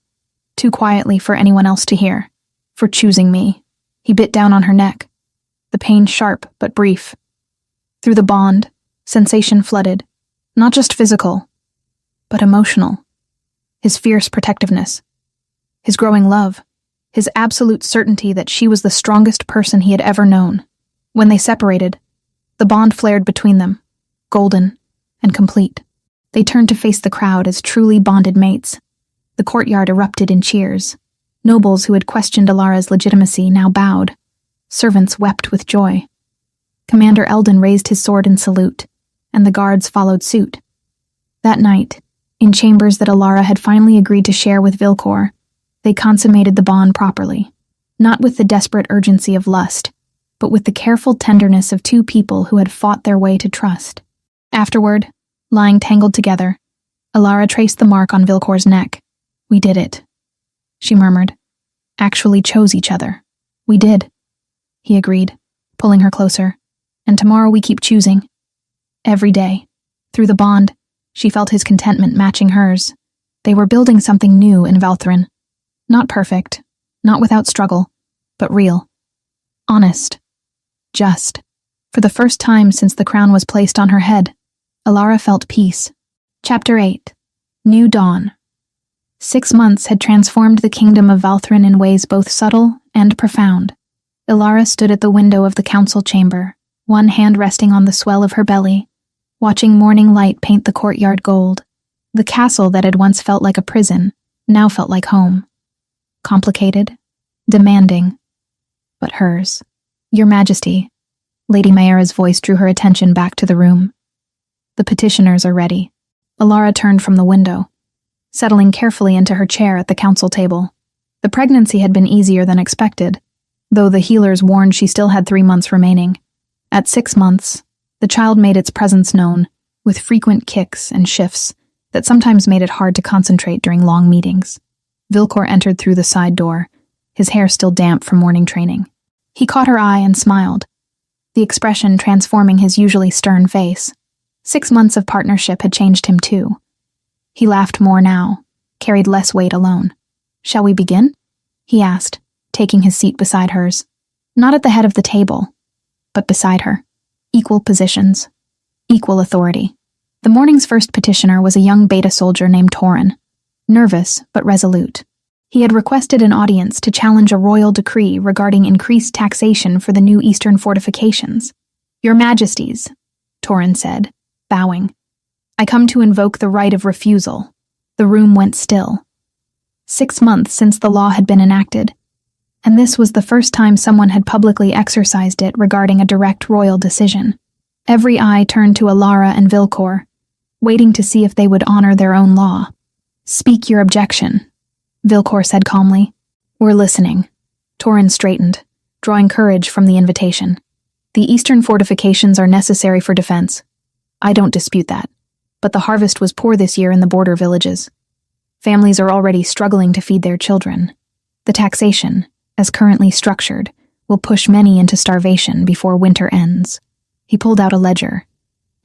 too quietly for anyone else to hear. For choosing me. He bit down on her neck, the pain sharp but brief. Through the bond, sensation flooded, not just physical, but emotional. His fierce protectiveness, his growing love, his absolute certainty that she was the strongest person he had ever known. When they separated, the bond flared between them, golden and complete. They turned to face the crowd as truly bonded mates. The courtyard erupted in cheers. Nobles who had questioned Elara's legitimacy now bowed. Servants wept with joy. Commander Eldon raised his sword in salute, and the guards followed suit. That night, in chambers that Elara had finally agreed to share with Vilcor, they consummated the bond properly, not with the desperate urgency of lust, but with the careful tenderness of 2 people who had fought their way to trust. Afterward, lying tangled together, Elara traced the mark on Vilcor's neck. We did it, she murmured. Actually chose each other. We did, he agreed, pulling her closer. And tomorrow we keep choosing. Every day. Through the bond, she felt his contentment matching hers. They were building something new in Valthrin. Not perfect, not without struggle, but real. Honest. Just. For the first time since the crown was placed on her head, Elara felt peace. Chapter 8. New Dawn. 6 months had transformed the kingdom of Valthrin in ways both subtle and profound. Elara stood at the window of the council chamber, one hand resting on the swell of her belly, watching morning light paint the courtyard gold. The castle that had once felt like a prison now felt like home. Complicated, demanding, but hers. Your Majesty, Lady Mayara's voice drew her attention back to the room. The petitioners are ready. Elara turned from the window, settling carefully into her chair at the council table. The pregnancy had been easier than expected. though the healers warned she still had 3 months remaining. At 6 months, the child made its presence known, with frequent kicks and shifts that sometimes made it hard to concentrate during long meetings. Vilcor entered through the side door, his hair still damp from morning training. He caught her eye and smiled, the expression transforming his usually stern face. 6 months of partnership had changed him too. He laughed more now, carried less weight alone. "Shall we begin?" he asked, taking his seat beside hers. Not at the head of the table, but beside her. Equal positions, equal authority. The morning's first petitioner was a young beta soldier named Torin, nervous but resolute. He had requested an audience to challenge a royal decree regarding increased taxation for the new eastern fortifications. "Your Majesties," Torin said, bowing, "I come to invoke the right of refusal." The room went still. 6 months since the law had been enacted, and this was the first time someone had publicly exercised it regarding a direct royal decision. Every eye turned to Alara and Vilcor, waiting to see if they would honor their own law. "Speak your objection," Vilcor said calmly. "We're listening." Torin straightened, drawing courage from the invitation. "The eastern fortifications are necessary for defense. I don't dispute that. But the harvest was poor this year in the border villages. Families are already struggling to feed their children. The taxation, as currently structured, will push many into starvation before winter ends." He pulled out a ledger,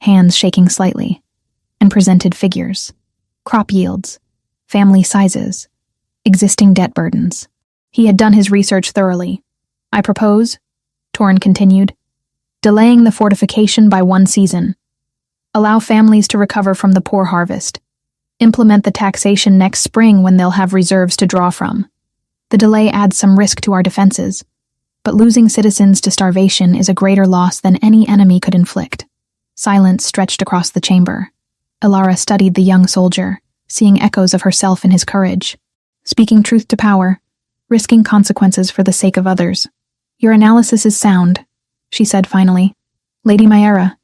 hands shaking slightly, and presented figures. Crop yields, family sizes, existing debt burdens. He had done his research thoroughly. "I propose," Torin continued, "delaying the fortification by 1 season. Allow families to recover from the poor harvest. Implement the taxation next spring when they'll have reserves to draw from. The delay adds some risk to our defenses, but losing citizens to starvation is a greater loss than any enemy could inflict." Silence stretched across the chamber. Alara studied the young soldier, seeing echoes of herself in his courage. Speaking truth to power, risking consequences for the sake of others. "Your analysis is sound," she said finally. "Lady Mayera,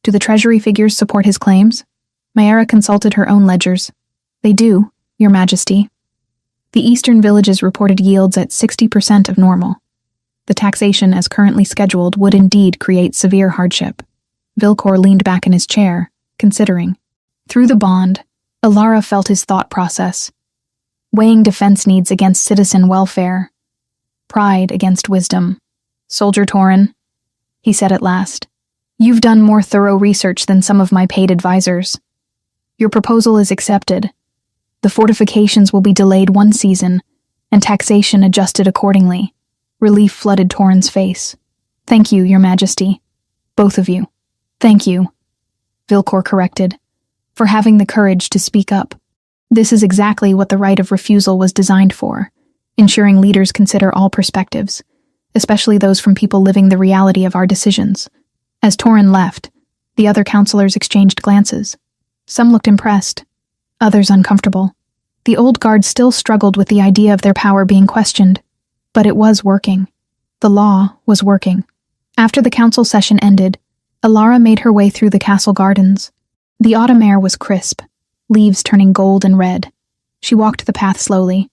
do the treasury figures support his claims?" Mayera consulted her own ledgers. "They do, Your Majesty. The eastern villages reported yields at 60% of normal. The taxation as currently scheduled would indeed create severe hardship." Vilcor leaned back in his chair, considering. Through the bond, Alara felt his thought process, weighing defense needs against citizen welfare, pride against wisdom. "Soldier Torin," he said at last, "you've done more thorough research than some of my paid advisors. Your proposal is accepted. The fortifications will be delayed 1 season, and taxation adjusted accordingly." Relief flooded Torin's face. "Thank you, Your Majesty. Both of you." "Thank you," Vilcor corrected, "for having the courage to speak up. This is exactly what the right of refusal was designed for, ensuring leaders consider all perspectives, especially those from people living the reality of our decisions." As Torin left, the other counselors exchanged glances. Some looked impressed, others uncomfortable. The old guard still struggled with the idea of their power being questioned, but it was working. The law was working. After the council session ended, Alara made her way through the castle gardens. The autumn air was crisp, leaves turning gold and red. She walked the path slowly,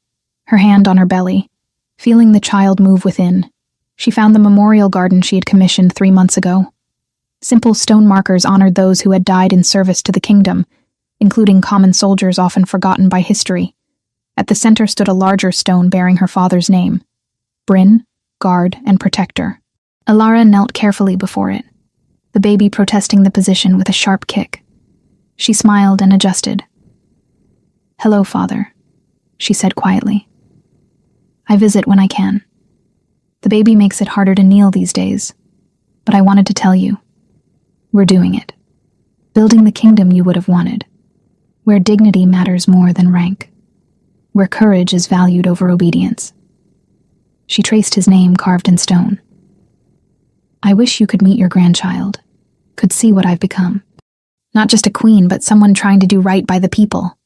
her hand on her belly, feeling the child move within. She found the memorial garden she had commissioned 3 months ago. Simple stone markers honored those who had died in service to the kingdom, including common soldiers often forgotten by history. At the center stood a larger stone bearing her father's name: Bryn, Guard, and Protector. Alara knelt carefully before it, the baby protesting the position with a sharp kick. She smiled and adjusted. "Hello, Father," she said quietly. "I visit when I can. The baby makes it harder to kneel these days, but I wanted to tell you. We're doing it. Building the kingdom you would have wanted, where dignity matters more than rank, where courage is valued over obedience." She traced his name carved in stone. "I wish you could meet your grandchild, could see what I've become. Not just a queen, but someone trying to do right by the people.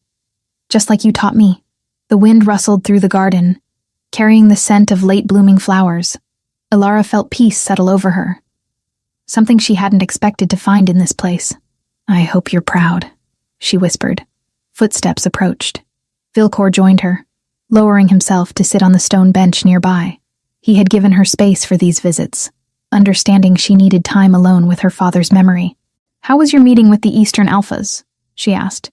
Just like you taught me." The wind rustled through the garden, carrying the scent of late-blooming flowers. Alara felt peace settle over her, something she hadn't expected to find in this place. "I hope you're proud," she whispered. Footsteps approached. Vilcor joined her, lowering himself to sit on the stone bench nearby. He had given her space for these visits, understanding she needed time alone with her father's memory. "How was your meeting with the Eastern Alphas?" she asked.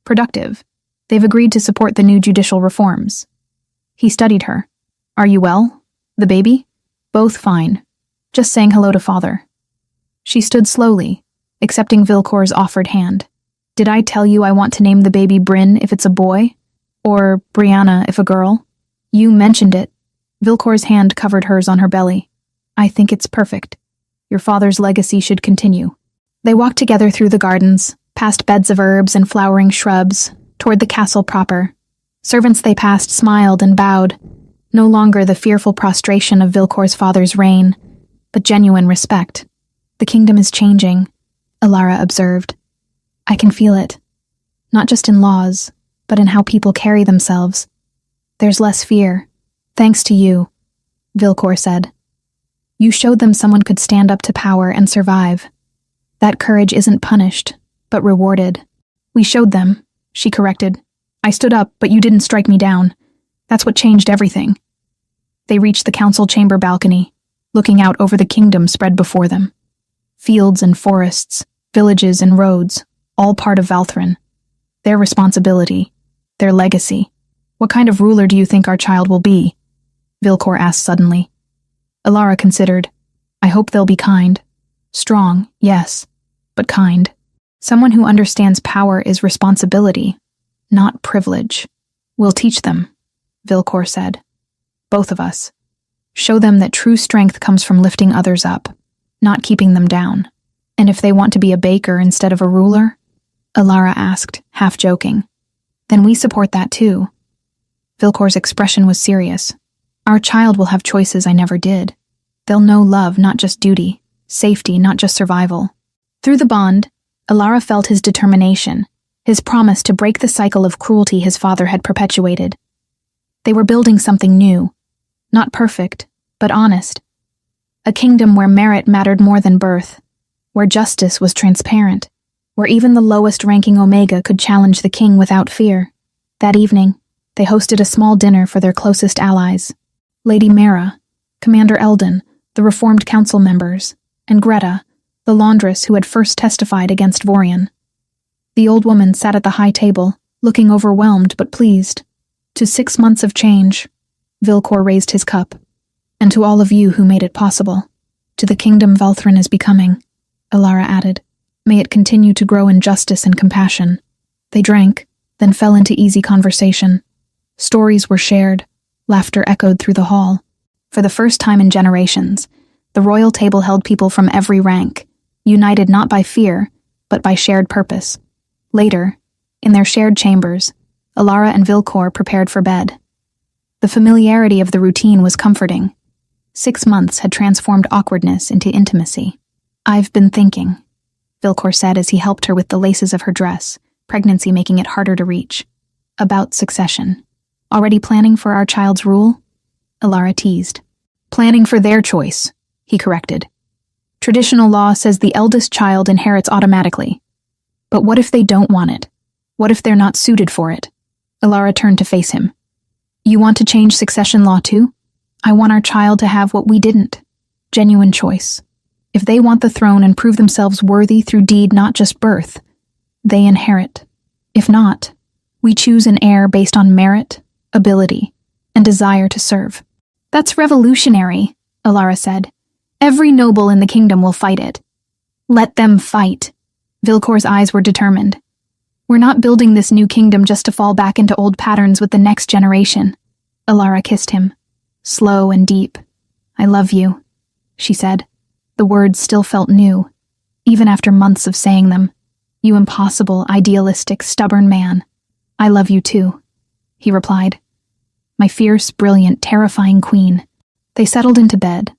"Productive. They've agreed to support the new judicial reforms." He studied her. "Are you well? The baby?" "Both fine. Just saying hello to father." She stood slowly, accepting Vilcor's offered hand. "Did I tell you I want to name the baby Bryn if it's a boy? Or Brianna if a girl?" "You mentioned it." Vilcor's hand covered hers on her belly. "I think it's perfect. Your father's legacy should continue." They walked together through the gardens, past beds of herbs and flowering shrubs, toward the castle proper. Servants they passed smiled and bowed, no longer the fearful prostration of Vilcor's father's reign, but genuine respect. "The kingdom is changing," Alara observed. "I can feel it. Not just in laws, but in how people carry themselves. There's less fear. Thanks to you," Vilcor said. "You showed them someone could stand up to power and survive. That courage isn't punished, but rewarded." "We showed them," she corrected. "I stood up, but you didn't strike me down. That's what changed everything." They reached the council chamber balcony, looking out over the kingdom spread before them. Fields and forests, villages and roads, all part of Valthrin. Their responsibility, their legacy. "What kind of ruler do you think our child will be?" Vilcor asked suddenly. Alara considered. "I hope they'll be kind. Strong, yes, but kind. Someone who understands power is responsibility, not privilege. We'll teach them," Vilcor said. "Both of us. Show them that true strength comes from lifting others up, not keeping them down. And if they want to be a baker instead of a ruler?" Alara asked, half joking. "Then we support that too." Vilcor's expression was serious. "Our child will have choices I never did. They'll know love, not just duty, safety, not just survival." Through the bond, Alara felt his determination, his promise to break the cycle of cruelty his father had perpetuated. They were building something new, not perfect, but honest. A kingdom where merit mattered more than birth, where justice was transparent, where even the lowest-ranking Omega could challenge the king without fear. That evening, they hosted a small dinner for their closest allies. Lady Mara, Commander Eldon, the reformed council members, and Greta, the laundress who had first testified against Vorian. The old woman sat at the high table, looking overwhelmed but pleased. "To 6 months of change," Vilcor raised his cup. "And to all of you who made it possible. To the kingdom Valthrin is becoming," Alara added. "May it continue to grow in justice and compassion." They drank, then fell into easy conversation. Stories were shared, laughter echoed through the hall. For the first time in generations, the royal table held people from every rank, united not by fear, but by shared purpose. Later, in their shared chambers, Alara and Vilcor prepared for bed. The familiarity of the routine was comforting. 6 months had transformed awkwardness into intimacy. "I've been thinking," Vilcor said as he helped her with the laces of her dress, pregnancy making it harder to reach. "About succession. Already planning for our child's rule?" Alara teased. "Planning for their choice," he corrected. "Traditional law says the eldest child inherits automatically. But what if they don't want it? What if they're not suited for it?" Alara turned to face him. "You want to change succession law too? I want our child to have what we didn't. Genuine choice. If they want the throne and prove themselves worthy through deed, not just birth, they inherit. If not, we choose an heir based on merit, ability, and desire to serve." "That's revolutionary," Alara said. "Every noble in the kingdom will fight it." "Let them fight." Vilcor's eyes were determined. "We're not building this new kingdom just to fall back into old patterns with the next generation." Alara kissed him, slow and deep. "I love you," she said. The words still felt new, even after months of saying them. "You impossible, idealistic, stubborn man. I love you too," he replied. "My fierce, brilliant, terrifying queen." They settled into bed,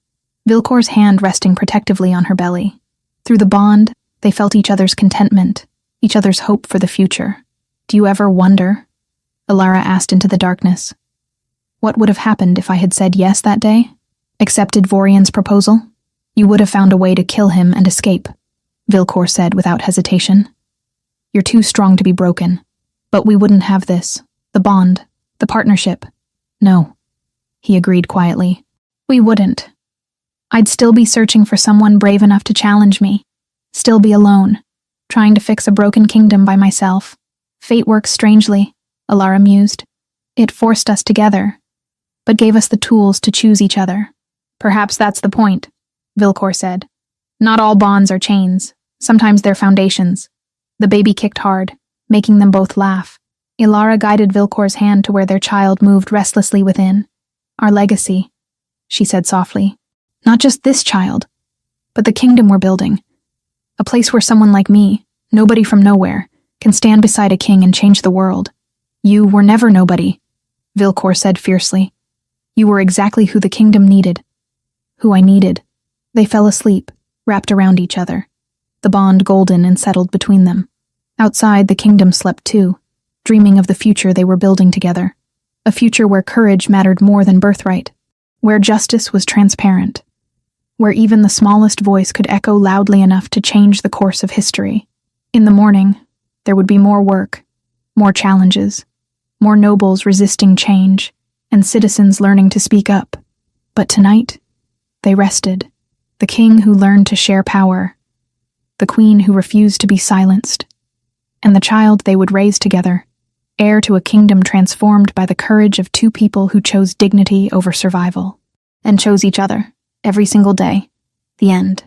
Vilcor's hand resting protectively on her belly. Through the bond, they felt each other's contentment, each other's hope for the future. "Do you ever wonder?" Alara asked into the darkness. "What would have happened if I had said yes that day? Accepted Vorian's proposal? You would have found a way to kill him and escape," Vilcor said without hesitation. "You're too strong to be broken. But we wouldn't have this, the bond, the partnership. No," he agreed quietly. We wouldn't. I'd still be searching for someone brave enough to challenge me. Still be alone, trying to fix a broken kingdom by myself. Fate works strangely, Alara mused. It forced us together, but gave us the tools to choose each other. Perhaps that's the point, Vilcor said. Not all bonds are chains. Sometimes they're foundations. The baby kicked hard, making them both laugh. Alara guided Vilcor's hand to where their child moved restlessly within. Our legacy, she said softly. Not just this child, but the kingdom we're building. A place where someone like me, nobody from nowhere, can stand beside a king and change the world. You were never nobody, Vilcor said fiercely. You were exactly who the kingdom needed. Who I needed. They fell asleep, wrapped around each other, the bond golden and settled between them. Outside, the kingdom slept too, dreaming of the future they were building together. A future where courage mattered more than birthright, where justice was transparent, where even the smallest voice could echo loudly enough to change the course of history. In the morning, there would be more work, more challenges, more nobles resisting change, and citizens learning to speak up. But tonight, they rested. The king who learned to share power, the queen who refused to be silenced, and the child they would raise together, heir to a kingdom transformed by the courage of two people who chose dignity over survival, and chose each other, every single day. The end.